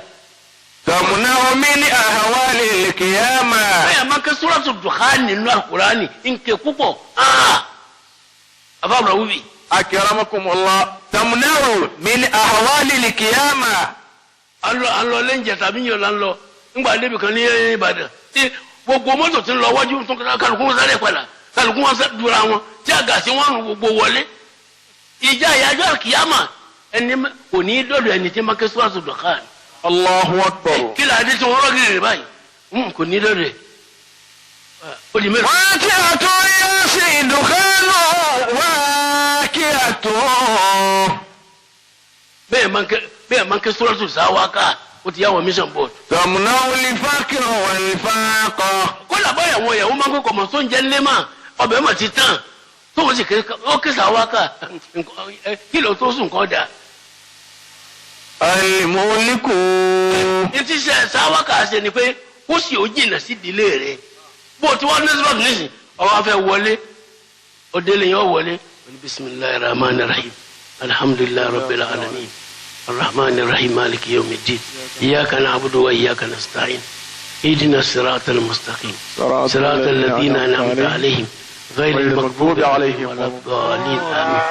tamunahu min ahwali al-qiyama. bẹ́ẹ̀ máa ké suratu dukhani nínú Al-Qur'ani ń ké púpọ̀ bàbá Abdullahi. akramakumullah. tamunahu min ahwali al-qiyama. alọ lẹ́njẹ̀ tàbí yọ̀ la ń lọ ńgbà débi kan ní Ìbàdàn gbogbo mọ́tò tí ń lọ wájú tó kálukú wọn sáré padà kálukú wọn dúra wọn tí àgàsí wọn rún gbogbo wọlé ìjà ìyájọ́ kìyàmà ẹni kò ní dọ̀dọ̀ ẹni tí mákẹ́ sọ́ọ̀tù dọ̀kan. Allahu akbar. kí la dé tí wọn rọ́gìrì rẹ̀ báyìí kò ní dọ̀dọ̀ ẹ̀ ó di mélòó. Fatihatun Yasin dukhanu waqi'atun. bẹ́ẹ̀ mákẹ́ sọ́ọ̀tù sáwáká ó ti yá wọn mission board. tamunahu al-faqra wal-faqa. kódà báyà wọn yẹ̀wò máa ń kó kọ̀mọ̀ tó ń jẹ́ ńlẹ́ mà ọbẹ̀ mọ̀ ti tán tóun sì ó ké sáwáká kí ló tó sùn kọ́ da. al-mulku. ní ti sẹ sáwáká ṣe ni pé kó sì ó jìnnà sí ìdílé rẹ̀ bó ti wọ́n ní sọ́ọ̀tù nísìn ọwọ́ afẹ́ wọlé ọdẹlẹ̀ yẹn wọlé bisimilahi rahman rahim alhamdulilayi rabbil alamin الرحمن الرحيم مالك يوم الدين إياك نعبد وإياك نستعين اهدنا الصراط المستقيم صراط الذين أنعمت عليهم غير المغضوب عليهم ولا الضالين آمين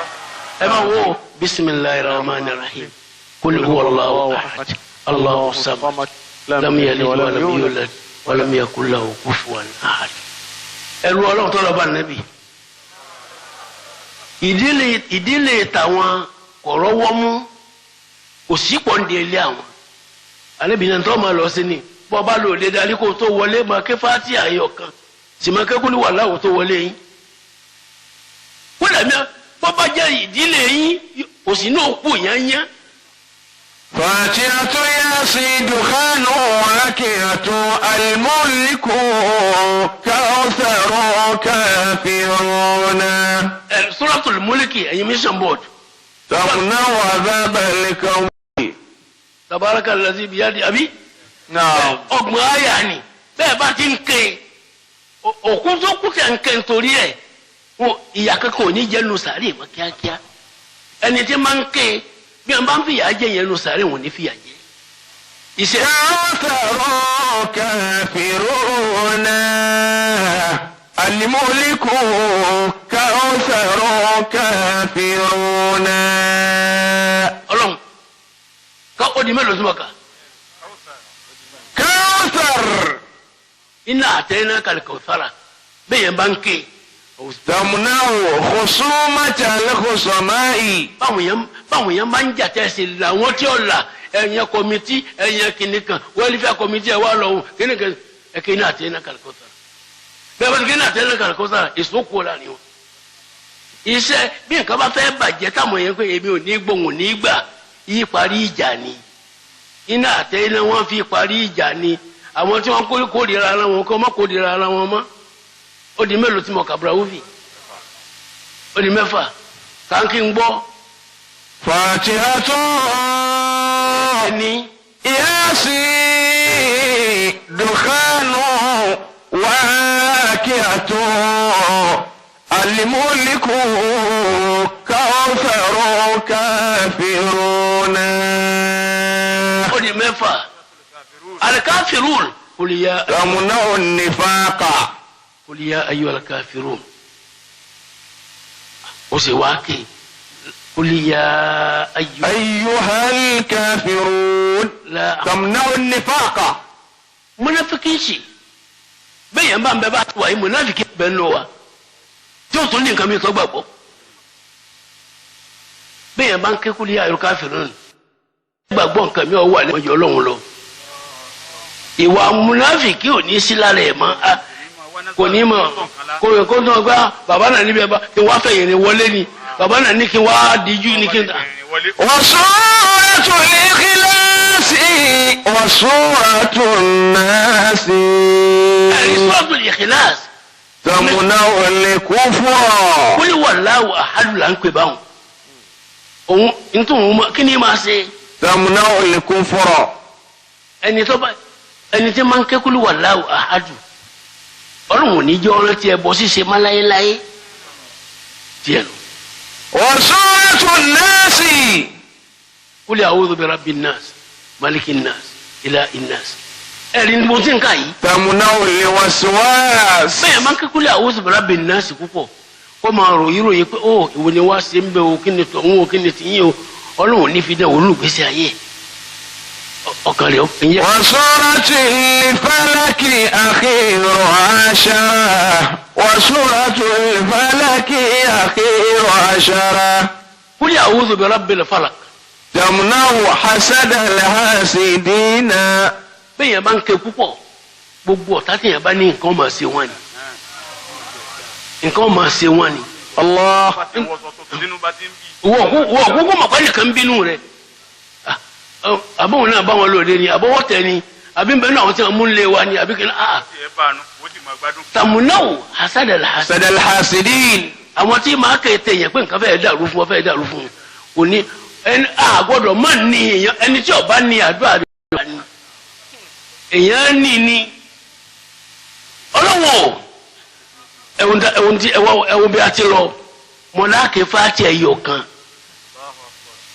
أما هو بسم الله الرحمن الرحيم قل هو الله أحد الله الصمد لم يلد ولم يولد ولم يكن له كفوا أحد ẹrú Ọlọ́run tó lọ bá Nábì ìdílé tàwọn ọ̀rọ̀ wọ́mú kò sí pọ̀ǹdé ilé àwọn alẹ́bìnrin tó máa lọ sí ni bọ́ bá lò lé dalí kó tó wọlé máa ké Fátíhà ayọ̀ kan sì máa ké kúlú wà láwò tó wọlé yín kódà mi bọ́ bá jẹ́ ìdílé yín kò sí ní òkú yányán فاتحة ياسين دخان واكية الملك كوثر كافرون Suratul Mulki ẹ̀yin mission board. تمنع عذاب الكون. Tabaraka allazi biyadi àbí. نعم. ọgbọ̀n àyà ni bẹ́ẹ̀ bá ti ń ké òkú tó kú kẹ́ ń ké nítorí ẹ̀ ìyà kankan ò ní jẹ́ nu sàárè mọ́ kíákíá ẹni tí máa ń ké bí wọn bá ń fìyà jẹ yẹn nu sàárè wọn ní fìyà jẹ. iṣẹ́ كوثر كافرون الملك كوثر كافرون. ọlọ́run ká ó di mélòó súnmọ́ ká. كوثر iná àtẹ̀yìnà kàlùkàwùsára bẹ́ẹ̀ yẹn bá ń ké. تمنع خصومة الخصماء. báwọn yẹn máa ń jà tẹ́sí làwọn tí ó là ẹ̀yìn kọ́mítì ẹ̀yìn kìnìkan wẹ́lifíà kọ́mítì ẹ̀ wá lọ́wọ́ kìnìkan ẹ̀kẹ́ iná àtẹ̀yìnà kàlùkàwùsára bẹ́ẹ̀ bá ti kí iná àtẹ̀yìnà kàlùkàwùsára èso kú ọ̀la ni wọn. iṣẹ́ bí nǹkan bá fẹ́ bàjẹ́ táwọn yẹn pé èmi ò ní gbóhùn ní gbà yí parí ìjà ni iná àtẹ̀yìnà wọn fi parí ìjà ni àwọn tí wọ́n kórìíra ara wọn kọ́ mọ́ kórìíra ara wọn mọ́. ó di mélòó tí mo kà Brahuvi ó di mẹ́fà kàńkì ń gbọ́. فاتحة ẹni ياسين دخان واكية الملك كوثر كافرون. ó di mẹ́fà alikafirun kuliya تمنع النفاق. alikafirun ó sì wá ké kuliya أيها الكافرون la تمنع النفاق. munafiki bẹ́ẹ̀ yẹn bá ń bẹ bá wà yìí munafiki bẹ́ẹ̀ nù wa tí o tún ní nǹkan mi tó gbàgbọ́ bẹ́ẹ̀ yẹn bá ń ké kuliya alikafirun gbàgbọ́ nǹkan mi ò wà ní ọjọ́ ọlọ́run lọ ìwà munafiki ò ní sí lára ẹ̀ mọ́ kò ní mọ̀ kò yẹ kó tó gbá bàbá náà níbi ẹ̀ bá kí wọ́n fẹ̀yìn ní wọlé ni bàbá náà ní kí wọ́n á díjú ní kí n ta. وسورة الإخلاص وسورة الناس ẹ̀rí Suratul Ikhlas تمنع الكفر. Qul huwallahu ahad là ń pè báwọn òun nítorí òun kí ni máa ṣe تمنع الكفر. ẹni tí máa ń ké Qul huwallahu ahad ọlọ́run ò ní jẹ́ ọ̀rẹ́ tí ẹ bọ́ ṣíṣe má láyéláyé díẹ̀ lọ. وسورة الناس Qul a'udhu bi rabbin nas malikin nas ilahin nas ẹ̀rí ni mo ti ń kà yìí. تمنع الوسواس. bẹ́ẹ̀ máa ń ké Qul a'udhu bi rabbin nas púpọ̀ kó máa ròyìn pé ó ìwọ ni wá ṣe ń bẹ o kí ni tọ̀hún o kí ni tìyín o ọlọ́run ní fi dẹ́ olùgbèsè ayé ọkàn rẹ̀ ìyẹn. وسورة الفلك أخيرها عشرة. وسورة الفلك أخيرها عشرة. Qul a'udhu bi rabbil falaq تمنع حسد الحاسدين. bẹ́ẹ̀ yẹn bá ń ké púpọ̀ gbogbo ọ̀tá tí yẹn bá ní nǹkan máa ṣe wọ́n ni nǹkan máa ṣe wọ́n ni. الله. wọ́n kúkú mọ̀ pé nìkan ń bínú rẹ̀ àbọ̀wọ̀n náà bá wọn lòdì ni àbọ̀wọ̀ tẹ̀ ni àbí bẹ́ẹ̀ náà àwọn tí wọ́n mú lé wa ni àbí kí náà. tàmúnáwò hasadal حسد الحاسدين. àwọn tí máa kẹ́ tẹ̀yẹ̀ pé nǹkan fẹ́ẹ́ dàrú fún ọ fẹ́ẹ́ dàrú fún un kò ní ẹni àgọ́dọ̀ má ní èèyàn ẹni tí ọba ní àdúrà rẹ̀ ní èèyàn ní ọlọ́wọ́ ẹ̀wọ̀n bí a ti lọ mọ̀láàkì fàtí ẹ̀yọ̀ kan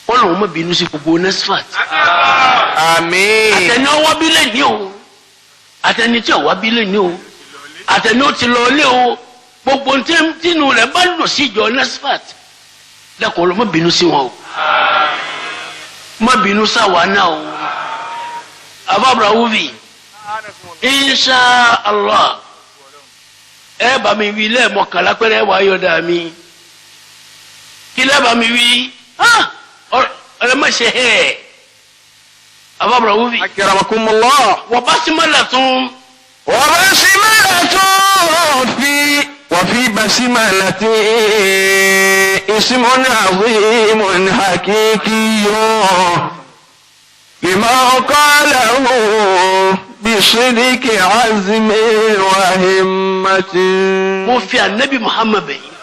ọlọ́run má bínú sí gbogbo nesfat آمين. àtẹni ọwọ́ bílẹ̀ ní o àtẹni tí ọwọ́ bílẹ̀ ní o àtẹni ó ti lọ ilé o gbogbo tínú rẹ̀ bá lò sí ìjọ nesfat lẹ́kọ̀ọ́ lọ má bínú sí wọn o má bínú sáwa náà o Àfà Brahuvi insha Allah ẹ bá mi wí lẹ́ẹ̀mọkànlá pẹ́rẹ́ wàá yọ̀dà mi kí lẹ́ẹ̀ bá mi wí ọ̀rẹ́ má ṣe hẹ́ẹ̀ Àfà Brahuvi. أكرمكم الله. وبسملة وبسملة وفي بسملة اسم عظيم حقيقي لمن قاله بصدق عزم وهمة. mo fi anabi Muhammad bẹ̀yìn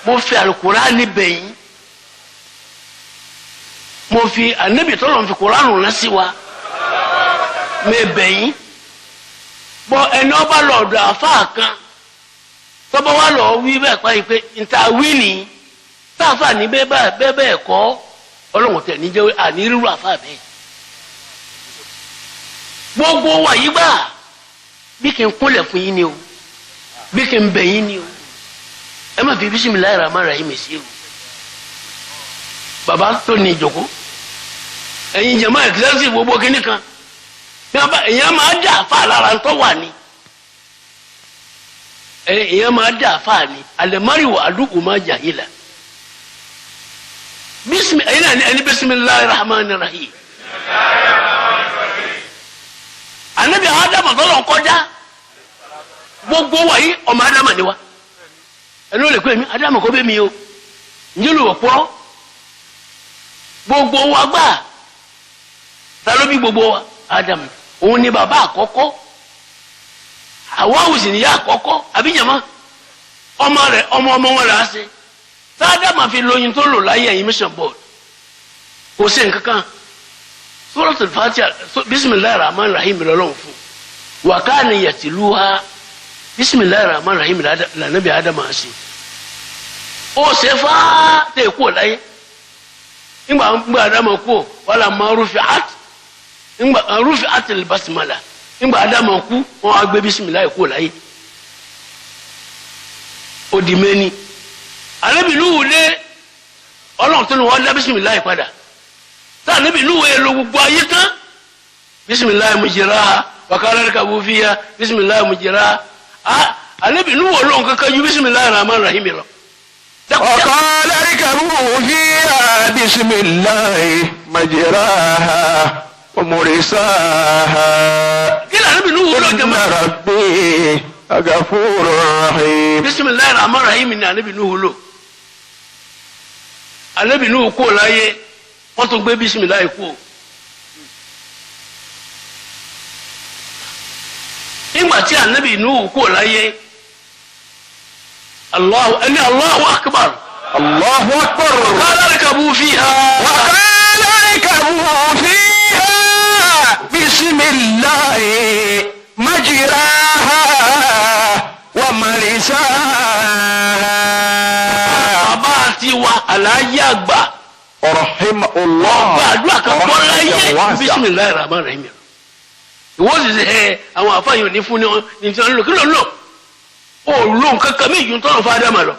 mo fi alukurani bẹ̀yìn mo fi anabi tọ́lọ̀ fi kuranu lasi wa mẹ bẹ̀yìn bọ ẹni ọba lọ́dọ̀ afa kan tọba wa lọ wí bẹ́ẹ̀ pa yìí pé nta wí ni táàfà ní bẹ́ẹ̀ kọ́ Ọlọ́run tẹ̀ níjẹ́ ànírúurú afa bẹ́ẹ̀ gbogbo wa yìí gbà bí kì í kúnlẹ̀ fún yín ni o bí kì í bẹ̀ yín ni o ẹ má fi bisimilayi rahman rahim sí o baba tó ní ìjòkó ẹ̀yin jẹ̀mọ́ ẹ̀kísẹ́sì gbogbo kínní kan èèyàn máa dà fà lára tó wà ní èèyàn máa dà fà ní alẹ́márì wà àdúgbò máa jà yìí la ẹni bisimilayi rahman rahim anabi adama tọ́lọ̀ kọjá gbogbo wa yìí ọmọ adama ni wa ẹni ó lè pè mí adama kó bẹ́ mi o njẹ́ ló wọ̀ pọ́ gbogbo wa gbà ta ló bí gbogbo wa adama òun ni bàbá àkọ́kọ́ àwa òsì níyà àkọ́kọ́ àbíjàmá ọmọ rẹ̀ ọmọ wọn rẹ̀ á ṣe tá adama fi lóyún tó lò láyé ẹ̀yìn mission board kò sí nǹkan kan. Suratul Fatiha bismillahir rahmanir rahim lọ́lọ́run fún wa kana yatluha bismillahir rahmanir rahim la nabi adam asi ó ṣe fa te kú láyé ngba adam kú wala ma rufi'at ngba rufi'at al basmala ngba adam kú wọ́n agbe bismillah kú láyé ó di meni Ànábì Nuhu le Ọlọ́run tó ní wọ́n dá bismillah padà ta Ànábì Nuhu yẹ lo gbogbo ayé tán bisimilayi mujiraha wakala rikabu fiya bisimilayi mujiraha Ànábì Nuhu Ọlọ́run kankan ju bisimilayi rahman rahim lọ. wakala rikabu fiya bisimilayi mujiraha wa murisaha. kí ni Ànábì Nuhu Ọlọ́run jẹ mọ́. inna rabbi agafurur rahim. bisimilayi rahman rahim ni Ànábì Nuhu lò. Ànábì Nuhu kó láyé wọ́n tún gbé bisimilayi kú. nígbà tí Ànábì Nuhu kú láyé Allahu akbar. Allahu akbar. qala rikabu fiha. وقال اركبوا فيها بسم الله مجراها ومرساها. bàbá tiwa aláyé àgbà. رحمه الله. ọba àdúrà kan bọ́ láyé bisimilayi rahman rahim. ìwọ sì ṣe àwọn àfààyàn ní fún ní tí wọn lò kí ló ń lò ó lò nǹkan kan méjì tó ń fa Ádámà lọ.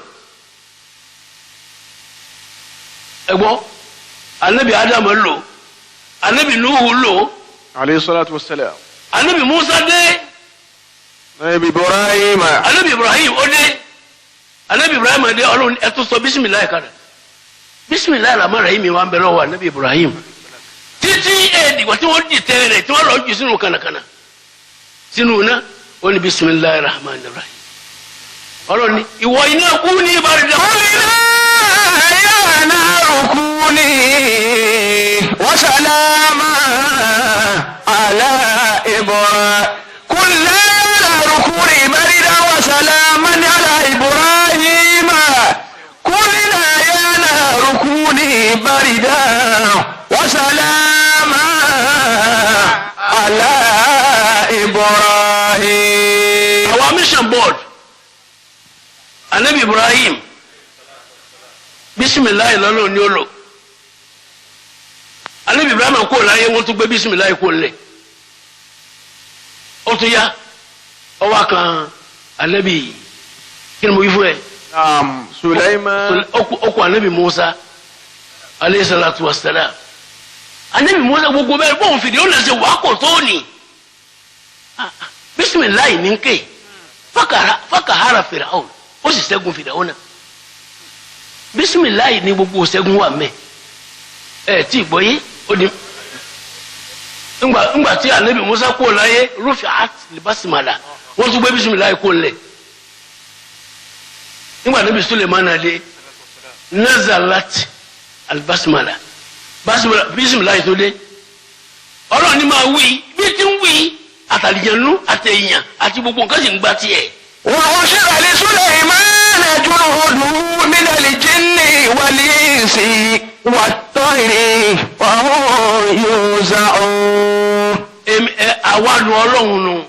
ẹ̀gbọ́n Ànábì Ádámà lò Ànábì Nuhu lò عليه الصلاة والسلام. Ànábì Musa dé نبي إبراهيم. Ànábì Ibrahim ó dé Ànábì Ibrahim dé Ọlọ́run ẹ tún sọ bisimilayi kan bisimilayi rahman rahim wa ń bẹ lọ́wọ́ Ànábì Ibrahim títí ẹ̀ẹ́dìgbà tí wọ́n di tẹ́rẹ̀ tí wọ́n lọ jù sínú kànàkànà sínú iná ó ní bisimilayi rahman rahim Ọlọ́run ní ìwọ iná kú ní ìbáraẹ̀dá. يا نار كوني وسلاما على إبراهيم. كل نار كوني بردا وسلاما على إبراهيم. كلنا يا نار كوني بردا وسلاما على إبراهيم. Our mission board Ànábì Ibrahim bisimilayi lọ́lọ́ ní olo Ànábì Ibrahim kó láyé wọ́n tún gbé bisimilayi kó lẹ̀ ó tún yá ọwọ́ kan Ànábì kí ni mo yí fún ẹ. سليمان. ó kú Ànábì Musa aleyhi salatu wa salam Ànábì Musa gbogbo bẹ́ẹ̀ bóun fìdí ó lè ṣe wàá kò tó ní bisimilayi ní ké fakahara Firaun ó sì ṣẹ́gun Firaun náà bisimilayi ní gbogbo ṣẹ́gun wà mẹ́ tí gbọ́ yé ó di ńgbà tí Ànábì Musa kó láyé rufi'at libasimala wọ́n tún gbé bisimilayi kó lẹ̀ ńgbà Ànábì Suleiman dé nazalat albasimala bísímìláì tó dé ọlọ́run ní máa wí bí tí ń wí àtàlìjẹ̀nú àtẹ̀yìn àti gbogbo nǹkan sì ń gbá tiẹ̀. وحشر لسليمان جنوده من الجن والإنس والطير وهم يوزعون. àwa nu ọlọ́run nu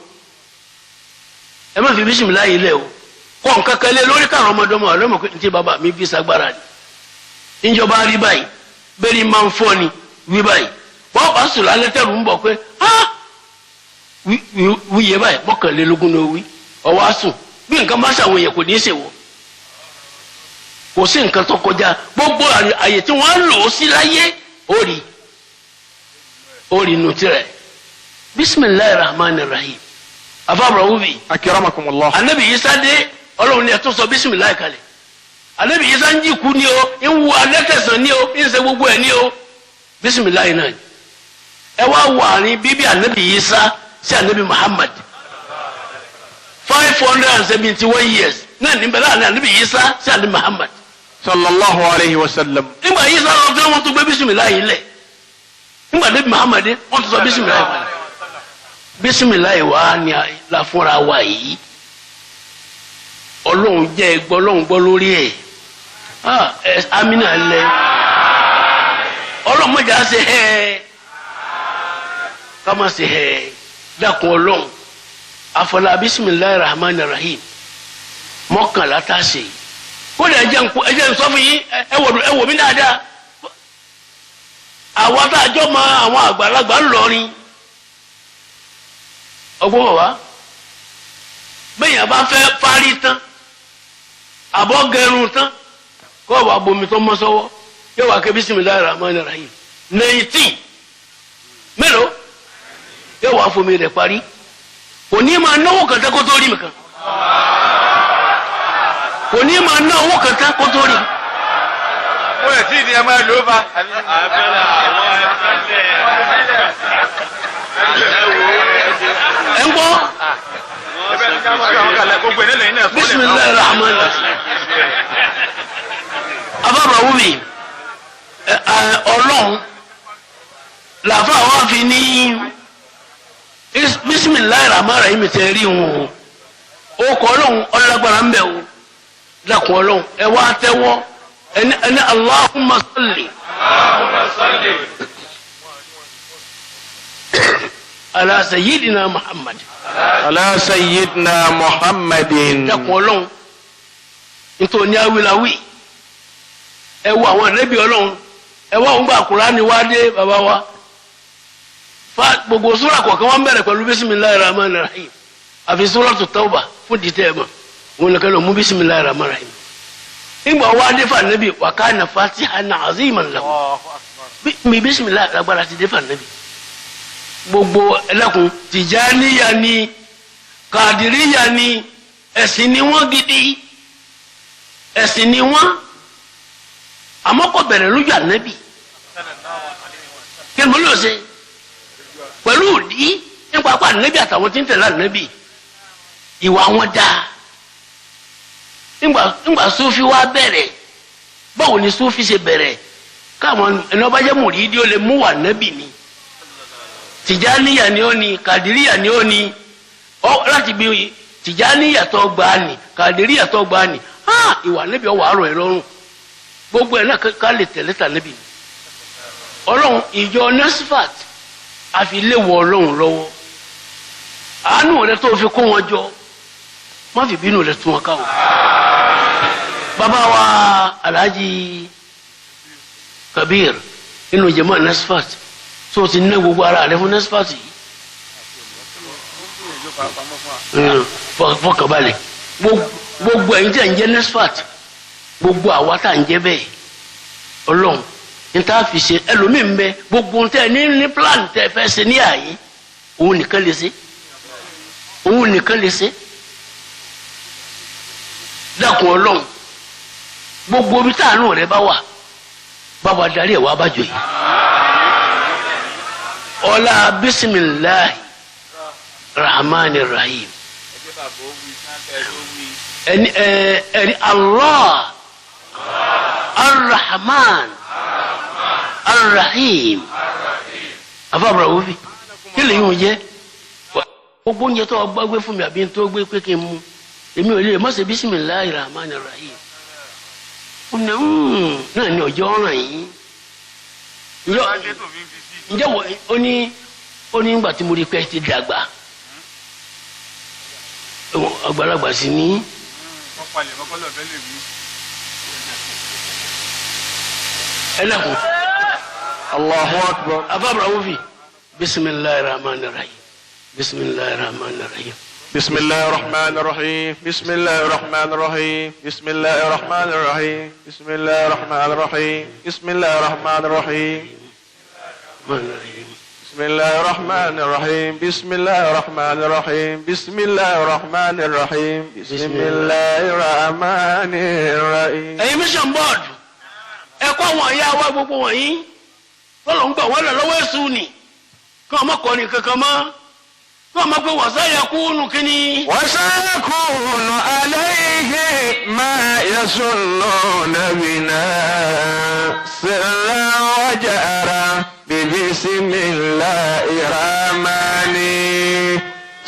ẹ má fi bísímìláì lẹ̀ o kọ́ nǹkan kan lé lórí káàrọ̀ ọmọdọ́mọ ọlọ́mọ pé ntí bàbá mi bí sagbára ni ìjọba rí báyìí bẹ́ẹ̀ ni máa ń fọ́ ni wí báyìí wọ́n bá sùn lálẹ́ tẹ̀rù ń bọ̀ pé wíyẹ báyìí mọ́kànlélógún ló wí ọwọ́ á sùn bí nǹkan bá ṣàwọn èèyàn kò ní í ṣèwọ kò sí nǹkan tó kọjá gbogbo àyè tí wọ́n á lò ó sí láyé ó rí inú tirẹ̀ bisimilayi rahman rahim afábọ̀rọ̀ wúbi. akiramakumullah. anabi yisa dé ọlọ́run ní ẹ tó sọ bisimilayi kalẹ̀ anabi yisa ń jìkú ni o ń wu alẹ́tẹ̀sán ni o ń ṣe gbogbo ẹ̀ ni o bisimilayi náà ẹ wá wà ní bíbí anabi yisa sí anabi muhammad 571 years náà níbẹ̀ láàrin anabi yisa sí anabi muhammad. sallallahu alayhi wa sallam. nígbà yisa lọ fẹ́ wọn tó gbé bisimilayi lẹ̀ nígbà anabi muhammad wọn tó sọ bisimilayi kalẹ̀ bisimilayi wa ni la fúnra wa yìí ọlọ́run jẹ́ ẹgbọ́ ọlọ́run gbọ́ lórí ẹ̀ amina lẹ ọlọ́run mọ̀jà ṣe hẹ́ ká má ṣe hẹ́ dákun ọlọ́run àfọlá bisimilayi rahman rahim mọ́kànlá tá a ṣe kó lè ẹjẹ ń sọ fún yín ẹ wò mí dáadáa àwọn tá a jọ mọ àwọn àgbàlagbà ńlọrin ọgbọ́n wa bẹ́ẹ̀ yẹn bá fẹ́ parí tán àbọ̀ gẹrun tán kọ́ wà bomi tó mọ́ sọ́wọ́ yóò wá ké bisimilayi rahman rahim 19 mélòó yóò wá fomi rẹ̀ parí kò ní máa náwó kàtá kó tó rí mi kan kò ní máa náwó kàtá kó tó rí. ó yẹ tí ìdí ẹ máa lò ó bá. ẹ ń gbọ́. bisimilayi rahman ababa wumi ọlọ́run làfà wọn fi ní bisimilayi rahman rahim tẹ rí wọn o kọ ọlọ́run ọlọ́gbàrá ń bẹ o lakun ọlọ́run ẹ wá tẹ́wọ́ ẹni Allahumma salli ala sayyidina Muhammad. ala sayyidina Muhammadin. dakun ọlọ́run nítorí ní awilawi ẹ wo àwọn ẹ̀rẹ́bí ọlọ́run ẹ wá òun gba Kùránì wá dé bàbá wa fa gbogbo súrà kọ̀ọ̀kan wọ́n bẹ̀rẹ̀ pẹ̀lú bisimilayi rahman rahim àfi súratu Tawba fún dìtẹ́ ẹ̀ mọ̀ wọn lè kẹ́lọ́ mú bisimilayi rahman rahim ìgbà wá dé fà nẹ́bí wa kana fatihan aziman lahu mi bisimilayi agbára ti dé fà nẹ́bí gbogbo ẹlẹ́kùn tìjáníyà ni kàdìríyà ni ẹ̀sìn ni wọ́n gidi ẹ̀sìn ni wọ́n àmọ́ kò bẹ̀rẹ̀ lójú ànábì kí ni mo lè ṣe pẹ̀lú òdì nípa apá ànábì àtàwọn tí ń tẹ̀lé ànábì ìwà wọn dáa nígbà Sufi wa bẹ̀rẹ̀ báwo ni Sufi ṣe bẹ̀rẹ̀ káwọn ẹni ọba jẹ́ mùrídìí ó lè mú wà ànábì ni tìjáníyà ni ó ní kàdìríyà ni ó ní láti bí tìjáníyà tó gbà ní kàdìríyà tó gbà ní ìwà níbi ọwọ́ àárọ̀ ẹ̀ lọ́rùn gbogbo ẹ̀ náà ká lè tẹ̀lé tà níbi ọlọ́run ìjọ Nasfat àfiléwọ̀ ọlọ́run lọ́wọ́ àánú rẹ tó fi kó wọn jọ má fi bínú rẹ tún wọn káwọn. bàbá wa Alhaji Kabir inú jẹmọ́ Nasfat tó ti ná gbogbo ara rẹ fún Nasfat yìí fọkànbalẹ̀ gbogbo ẹ̀yin tí a ń jẹ́ Nasfat gbogbo àwa tá à ń jẹ́ bẹ́ẹ̀ ọlọ́run ní tá a fi ṣe ẹlòmíín bẹ gbogbo tẹ ní plan tẹ fẹ́ ṣe ní àyè òun nìkan lè ṣe òun nìkan lè ṣe dákun ọlọ́run gbogbo ibi táànù rẹ bá wà bàbá darí ẹ̀ wá bàjọ́ yìí ọlá bisimilahi rahmani rahim ẹni Allah arrahman Ar-Rahim. Àfàbùrà wò fi kí lè yún jẹ́ gbogbo oúnjẹ tó ọgbà gbé fún mi àbí tó gbé pé kí n mú èmi ò lè má ṣe Bismillahir Rahmanir Rahim. Ó ní náà ní ọjọ́ ọ̀ràn yìí. Ǹjẹ́ ó ní ìgbà tí mo rí pé ti dàgbà àgbàlagbà sí ní. ẹ lẹ́kùn. Allahu akbar. Àfàbùrà wò fi Bismillahir Rahmanir Rahim. Bismillahir Rahmanir Rahim. بسم الله الرحمن الرحيم بسم الله الرحمن الرحيم بسم الله الرحمن الرحيم بسم الله الرحمن الرحيم بسم الله الرحمن الرحيم بسم الله الرحمن الرحيم بسم الله الرحمن الرحيم بسم الله الرحمن الرحيم بسم الله الرحمن الرحيم. ẹ̀yin mission board ẹ̀kọ́ àwọn ìyá wa gbogbo wọ̀nyí lọ́lọ́ ń gbà wọ́n lọ́wọ́ ẹ̀sùn ni kí wọ́n má kọ́ ni kankan mọ́. وما وسيكون كني وسيكون عليه ما يظنون بنا سرا وجهرا ببسم الله الرحمن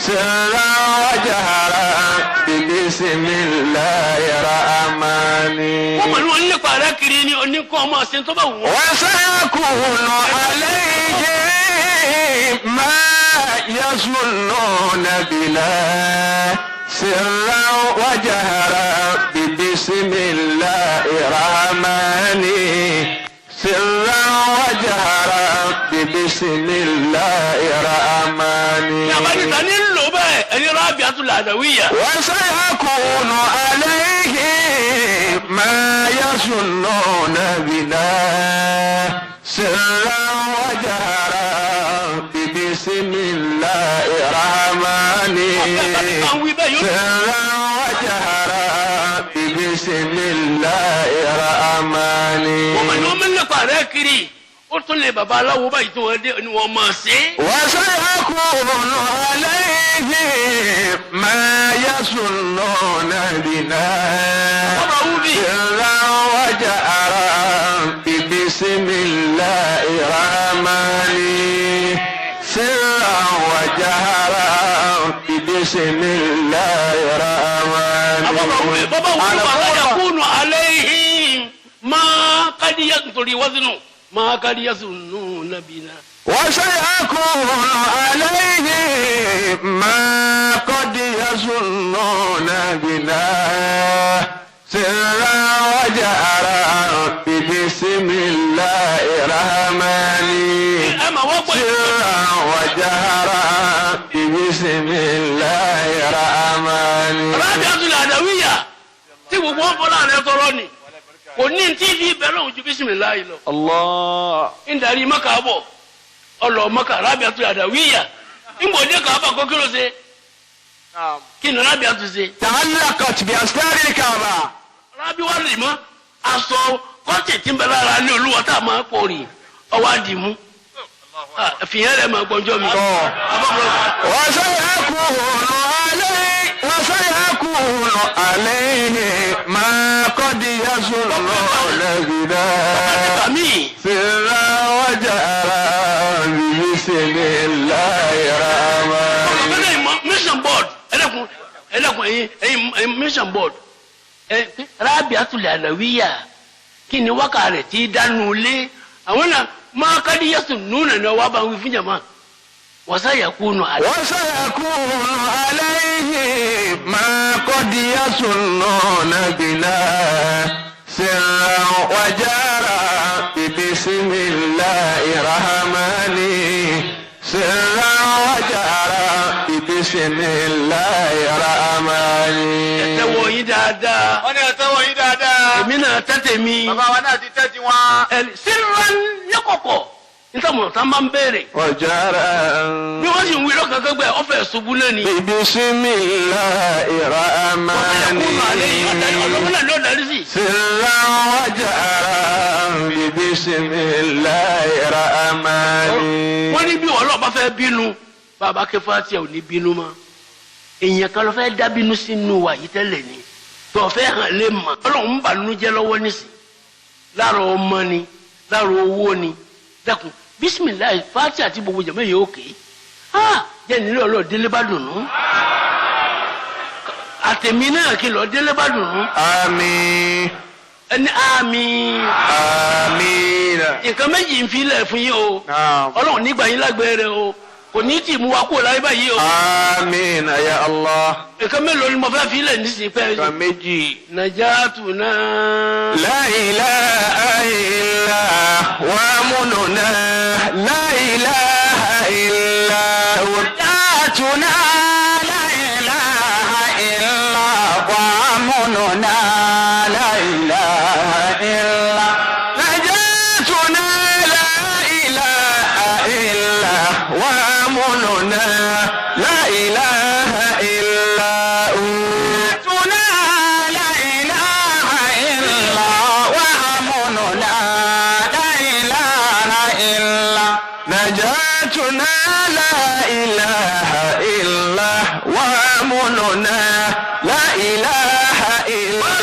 سرا وجهرا ببسم الله الرحمن. وسيكون عليه ما يظنون بنا سرا وجهرا ببسم الله الرحمن سرا وجهرا ببسم الله الرحمن. وسيكون عليه ما يظنون بنا سرا وجهرا بسم الله الرحمن سرا وجهرا بسم الله الرحمن. وسيكون عليه ما يظنون بنا سرا وجهرا بسم الله الرحمن سرا وجهرا بسم الله الرحمن. يكون عليه ما قد يقتل وزنه ما قد يظنون بنا. وسيكون عليه ما قد يظنون بنا سرا وجهرا بسم الله الرحمن سرا وجهرا بسم الله الرحمن. Rabi'atul Adawiyya tí gbogbo wọn fọlá rẹ tọrọ ni kò ní tí fi bẹ̀rẹ̀ òun ju bisimilayi lọ. Allah. ń darí Maka bọ̀ ọlọ Maka Rabi'atul Adawiyya ńgbòdì Kaaba kó kí ló ṣe kí ni Rabi'atu ṣe. تعلقت بأستار الكعبة. Rabi wa lè mọ aṣọ kọ́ńtì tí ń bẹ lára ní Olúwa tá a máa pọ̀ rí ọwọ́ àdìmú fìyẹn rẹ̀ máa gbọ́njọ́ mi. وسيكون عليه ما قد يظنون بنا سرا وجهرا بسم الله الرحمن. mission board ẹlẹ́kùn ẹ̀yin mission board Rabi'atul Adawiyya kí ni wákà rẹ̀ ti dánú lé àwọn náà máa kádì yẹ́sùn núnà ní ọwọ́ bá ń wí fún jàmá وسيكون عليه ما قد يظنون بنا سرا وجهرا بسم الله الرحمن سرا وجهرا بسم الله الرحمن. ẹ̀tẹ̀wọ̀ yín dáadáa. wọ́n ní ẹ̀tẹ̀wọ̀ yín dáadáa. èmi náà tẹ́tẹ̀ mi. bàbá wa náà ti tẹ́tí wọn. sirran lẹ́kọ̀kọ̀ nítorí tá a máa ń béèrè. وجهرا bí wọ́n sì ń wí lọ́kàn gbẹ́ ọ̀fẹ́ ṣubú náà ni. بسم الله الرحمن سرا وجهرا بسم الله الرحمن. wọ́n ní bí ọlọ́ọ̀bá fẹ́ bínú bàbá kẹfà tí ò ní bínú mọ́ èèyàn kan ló fẹ́ dá bínú sínú wa yìí tẹ́lẹ̀ ni tó fẹ́ hàn lé mọ́ ọlọ́run ń bànú jẹ́ lọ́wọ́ nísìn lára ọmọ ni lára owó ni dákun bisimilayi fati àti gbogbo jẹmọ yìí òkè jẹ nílò ọlọ délé bá dùnú àtẹmí náà kí lọ délé bá dùnú. àmín. ẹni àmín. àmín. nǹkan méjì ń filẹ̀ fún yín o ọlọ́run nígbà yín lágbèrè o kò ní tì mú wa kó láyé báyìí o. àmín ya Allah. nǹkan mélòó ni mo fẹ́ filẹ̀ nísìnyí pẹ́. nǹkan méjì. najatuna. la ilaha illa wa amununa la ilaha illa wa najatuna la ilaha illa wa amununa la ilaha illa najatuna la ilaha illa wa amununa la ilaha illa najatuna la ilaha illa wa amununa la ilaha illa najatuna la ilaha illa wa amununa la ilaha illa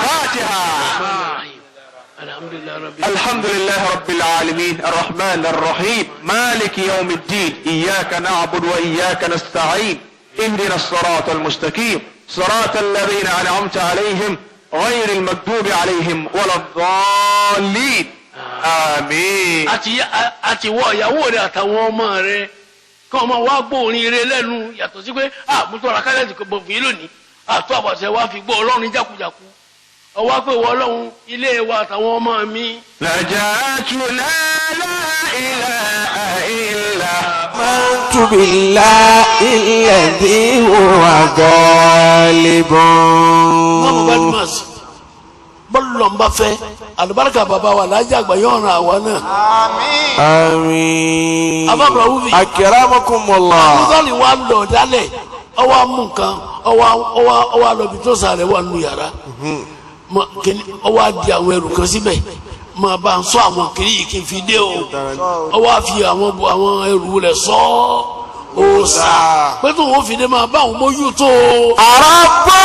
Fatiha. الحمد لله رب العالمين الرحمن الرحيم مالك يوم الدين إياك نعبد وإياك نستعين اهدنا الصراط المستقيم صراط الذين أنعمت عليهم غير المغضوب عليهم ولا الضالين آمين. àti wọ ìyàwó rẹ àtàwọn ọmọ rẹ kí ọmọ wa gbóòrin rẹ lẹ́nu yàtọ̀ sí pé àmútọ́ra kálẹ̀dì kò bọ̀ fún yín lónìí àtọ́ àbọ̀sẹ̀ wa fi gbọ́ ọlọ́run jákujàku ọwọ́ pé wọ́n ọlọ́run ilé wa àtàwọn ọmọ mi. najatuna la ilaha illa amantu billahi alladhi huwa ghalibun. mọ́mú badmus bọ́ọ̀lù lọ́nba fẹ́ àlùbáríkà bàbá wa lájà àgbà yóò ràn àwa náà. àmín. abábọ̀ wúvi. akramakumullah. àbúrò wa lọ dálẹ̀ ọwọ́ amú nǹkan ọwọ́ alọ́bi tó sàrẹ̀ wà nù yàrá ọwọ́ adi àwọn ẹrù kan síbẹ̀ máa bá ń sọ àwọn kiri yìí kí n fi dé o ọwọ́ àfi àwọn ẹrù rẹ̀ sọ òòsà pé tó wọ́n fi dé máa bá àwọn mójú tó. àràbọ̀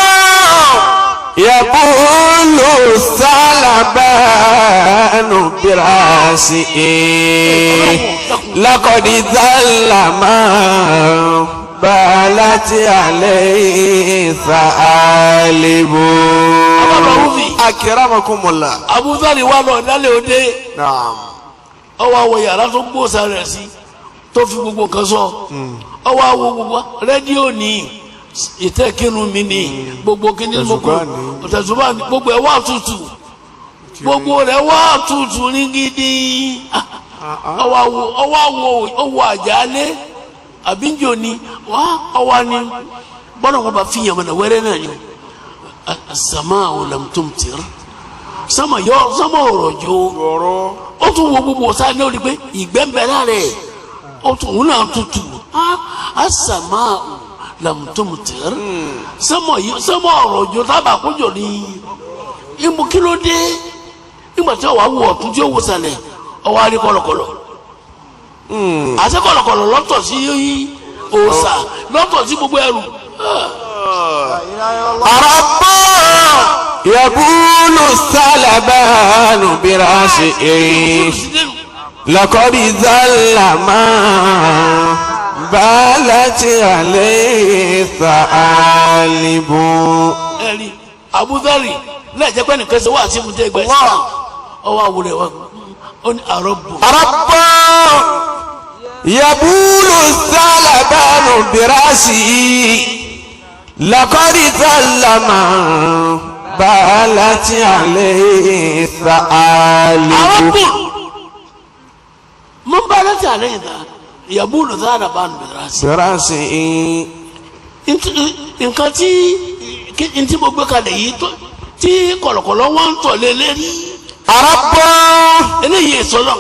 yabulu salabanu birasi lakodi zalama balati alayhi salibu. akramakumullah. abudulayi wa lọ dálẹ̀ òde. naam. ọwọ́ àwọ̀ yàrá tó gbóòsà rẹ̀ sí tó fi gbogbo kan sọ ọwọ́ àwọ̀ gbogbo rédíò ní ìtẹ́kínú mi ní gbogbo kíní gbogbo ọ̀tẹ̀sùnmá ní gbogbo ẹ̀ wá tutù gbogbo rẹ̀ wá tutù ní gidi ọwọ́ àwọ̀ àjálẹ̀ àbíjọ ni ọwọ́ ni bọ́lá wọn bá fi yàmànà wẹ́rẹ́ náà ni asama lam tumtir sama ọ̀rọ̀ jò ó tún wo gbogbo ọ̀sán ní orí pé ìgbẹ́ ń bẹ lára ẹ̀ ó tún òun náà tutù asama lam tumtir sama ọ̀rọ̀ jò tábà kójọ ní ìmú kí ló dé ìgbà tí ọwọ́ àwọ̀ ọ̀tún tí ó wò sàlẹ̀ ọwọ́ àrí kọ̀lọ̀kọ̀lọ̀ àti kọ̀lọ̀kọ̀lọ̀ lọ́tọ̀ sí òòsà lọ́tọ̀ sí gbogbo ẹrù. àràbọ̀ yabulu salabanu birasi lakodi zalama balati alayhi salibu. ẹ̀rí abudari lẹ́ẹ̀jẹ̀ pé nìkan ṣe wá sí mu tẹ́ gbẹ́ sí ọwọ́ àwòrán wa ó ní àrọ́bù. àràbọ̀ yabulu salabanu birasi lakodi zalama balati alayhi salibu. من بالت عليه ذا يبول ذا بان براسي birasi. nǹkan tí mo gbé kalẹ̀ yìí tí kọ̀lọ̀kọ̀lọ̀ wọ́n ń tọ̀ lé lérí. àràbọ̀ eléyìí sọlọ.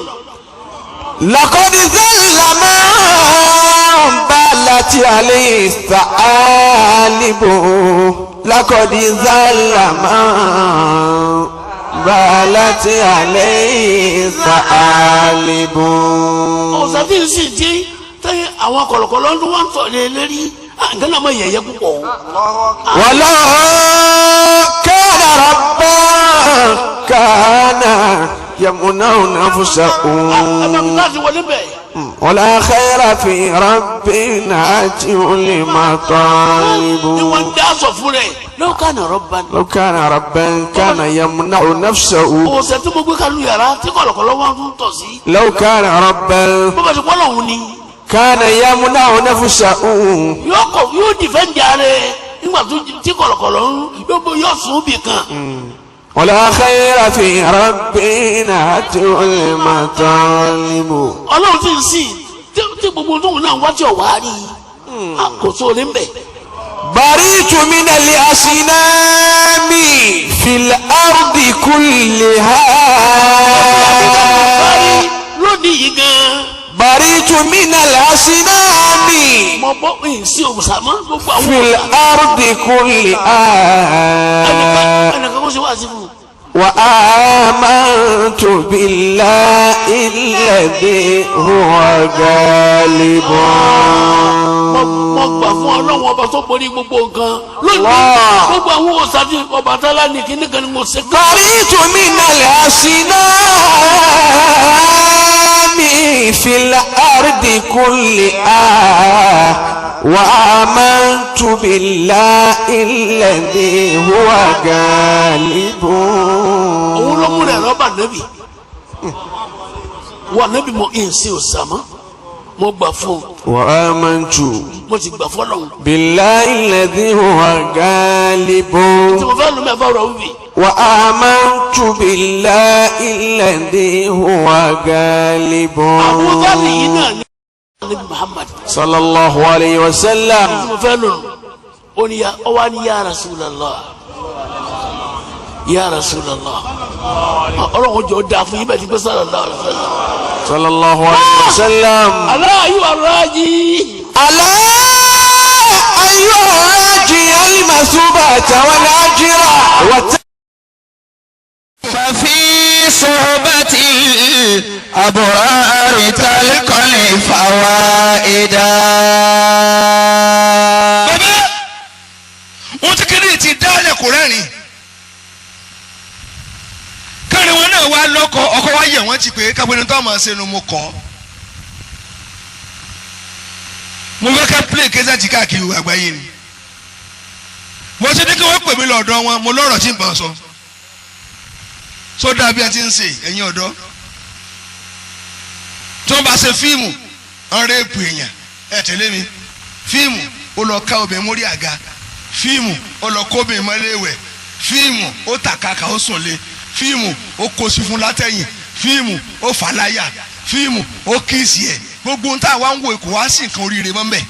lakodi zalama balati alayhi salibu. lakodi zalama balati alayhi salibu. ọ̀sán tí ń sì jí tẹ́ àwọn kọ̀lọ̀kọ̀lọ̀ ló wọ́n ń tọ̀ lé lérí. gánà máa yẹ̀yẹ́ púpọ̀. wala kana rabban kana يمنع نفسه ولا خير في رب ناجي لمطالب لو كان ربا كان يمنع نفسه لو كان ربا كان يمنع نفسه ولا خير في ربنا المطالب. Ọlọ́run ti ń sìn tí gbogbo tóun náà wá tí ò wá rí kò sóore ń bẹ̀. بريت من الأصنام في الأرض كلها. lónìí yìí gan. بريت من الأصنام mo bọ́ ìsìn òmùsàmọ́ gbogbo àwọn. في الأرض كلها. ẹnìkan kó ṣe wá sí fún un. وآمنت بالله الذي هو غالب. mo gbà fún Ọlọ́run ọba tó borí gbogbo nǹkan lónìí gbogbo àwọn òsàdì Ọbàtálá ní kíní kan ni mo ṣe. بريت من الأصنام في الأرض كلها وآمنت بالله الذي هو غالب. òun ló múlẹ̀ rọ́bà nẹ́bì wà nẹ́bì mo ìsìn òsàmọ́ mo gbà fún un. وآمنت mo ti gbà fọ́lọ́run. بالله الذي هو غالب. tí mo fẹ́ lu mẹ́fà rọ̀ wí. وآمنت بالله الذي هو غالب. àbúrò yìí náà ní Nabi Muhammad صلى الله عليه tí وسلم. mo fẹ́ lò ó ní ọwọ́ ní ya Rasulallah ya Rasulallah ọlọ́run jọ dáa fún yín bẹ́ẹ̀ ti gbé sallallahu alaihi wasallam. صلى الله عليه وسلم. ألا أيها الراجي ألا أيها الراجي المثوبة والأجر ففي صحبة الأبرار تلقى الفوائد. bàbá wọn ti kéde ti dálẹ̀ kó rẹ́rìn kárin wọn náà wá lọ́kọ ọkọ wa yẹ̀ wọ́n ti pé kápẹ́ni tó máa ṣe nu mo kọ́ mo fẹ́ ká play kẹ́sàtì káàkiri àgbáyé ni mo ṣe ní kí wọ́n pè mí lọ́dọ̀ wọn mo lọ́rọ̀ tí n bá sọ sódà bí a ti ń ṣe ẹ̀yin ọ̀dọ́ tí wọ́n bá ṣe fíìmù ọ̀n rẹ́ẹ̀pù èèyàn ẹ̀ tẹ̀lé mi fíìmù ó lọ ká obìnrin mórí àga fíìmù ó lọ kó obìnrin mọ́léèwẹ̀ fíìmù ó tàkàkà ó sùn lé fíìmù ó kó sí fún látẹ̀yìn fíìmù ó fà láyà fíìmù ó kíìsì ẹ̀ gbogbo ohun tá a wá ń wo kò wá sí nǹkan oríire mọ́ mbẹ́.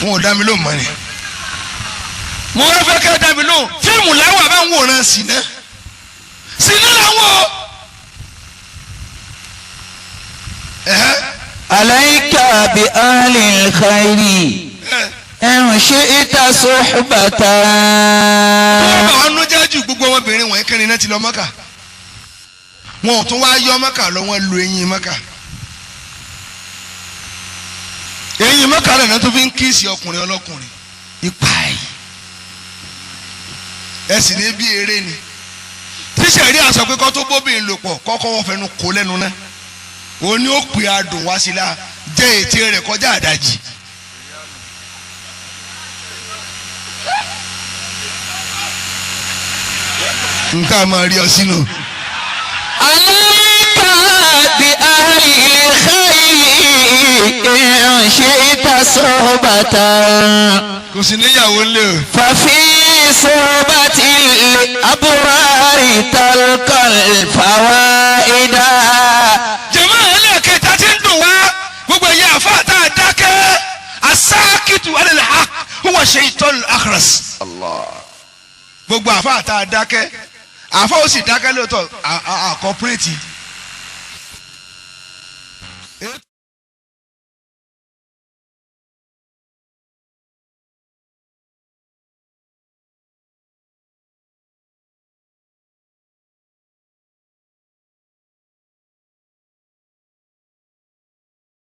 wọn ò dá mi lóhùn mọ́ ni mo wá fẹ́ kẹ́ dá mi lóhùn fíìmù láwọn àbá ń wòran sí náà sí náà làwọn o. عليك بأهل الخير إن شئت صحبة. ọba ọ̀nù jájú gbogbo ọmọbìnrin wọ̀nyí kẹrin náà ti lọ Mọ́kà wọn ò tún wá yọ Mọ́kà lọ wọn lu eyín Mọ́kà eyín Mọ́kà lẹ́nu tó fi ń kíìsì ọkùnrin ọlọ́kùnrin ipa yìí ẹ sì ní bí eré ni tíṣà rí àṣọ pé kọ́ tó bóbìnrin lò pọ̀ kọ́kọ́ wọ́n fẹnu kó lẹ́nu náà òun ni ó pè adùn wá sí la jẹ́ ètè rẹ̀ kọjá àdájì. nǹkan máa rí ọ sínú. عليك بأهل الخير إن شئت صحبة. kò sí níyàwó ńlẹ̀ o. ففي صحبة الأبرار تلقى الفوائد. jẹ̀mọ́ ẹlẹ́ẹ̀kẹta ti ń dùn wá gbogbo ẹ̀yẹ àfa tá a dákẹ́ asákìtù alẹ́ ha huwa shaytan akhras. gbogbo àfa tá a dákẹ́ àfa ó sì dákẹ́ lóòótọ́ àkọ́pẹ́rẹ́tì.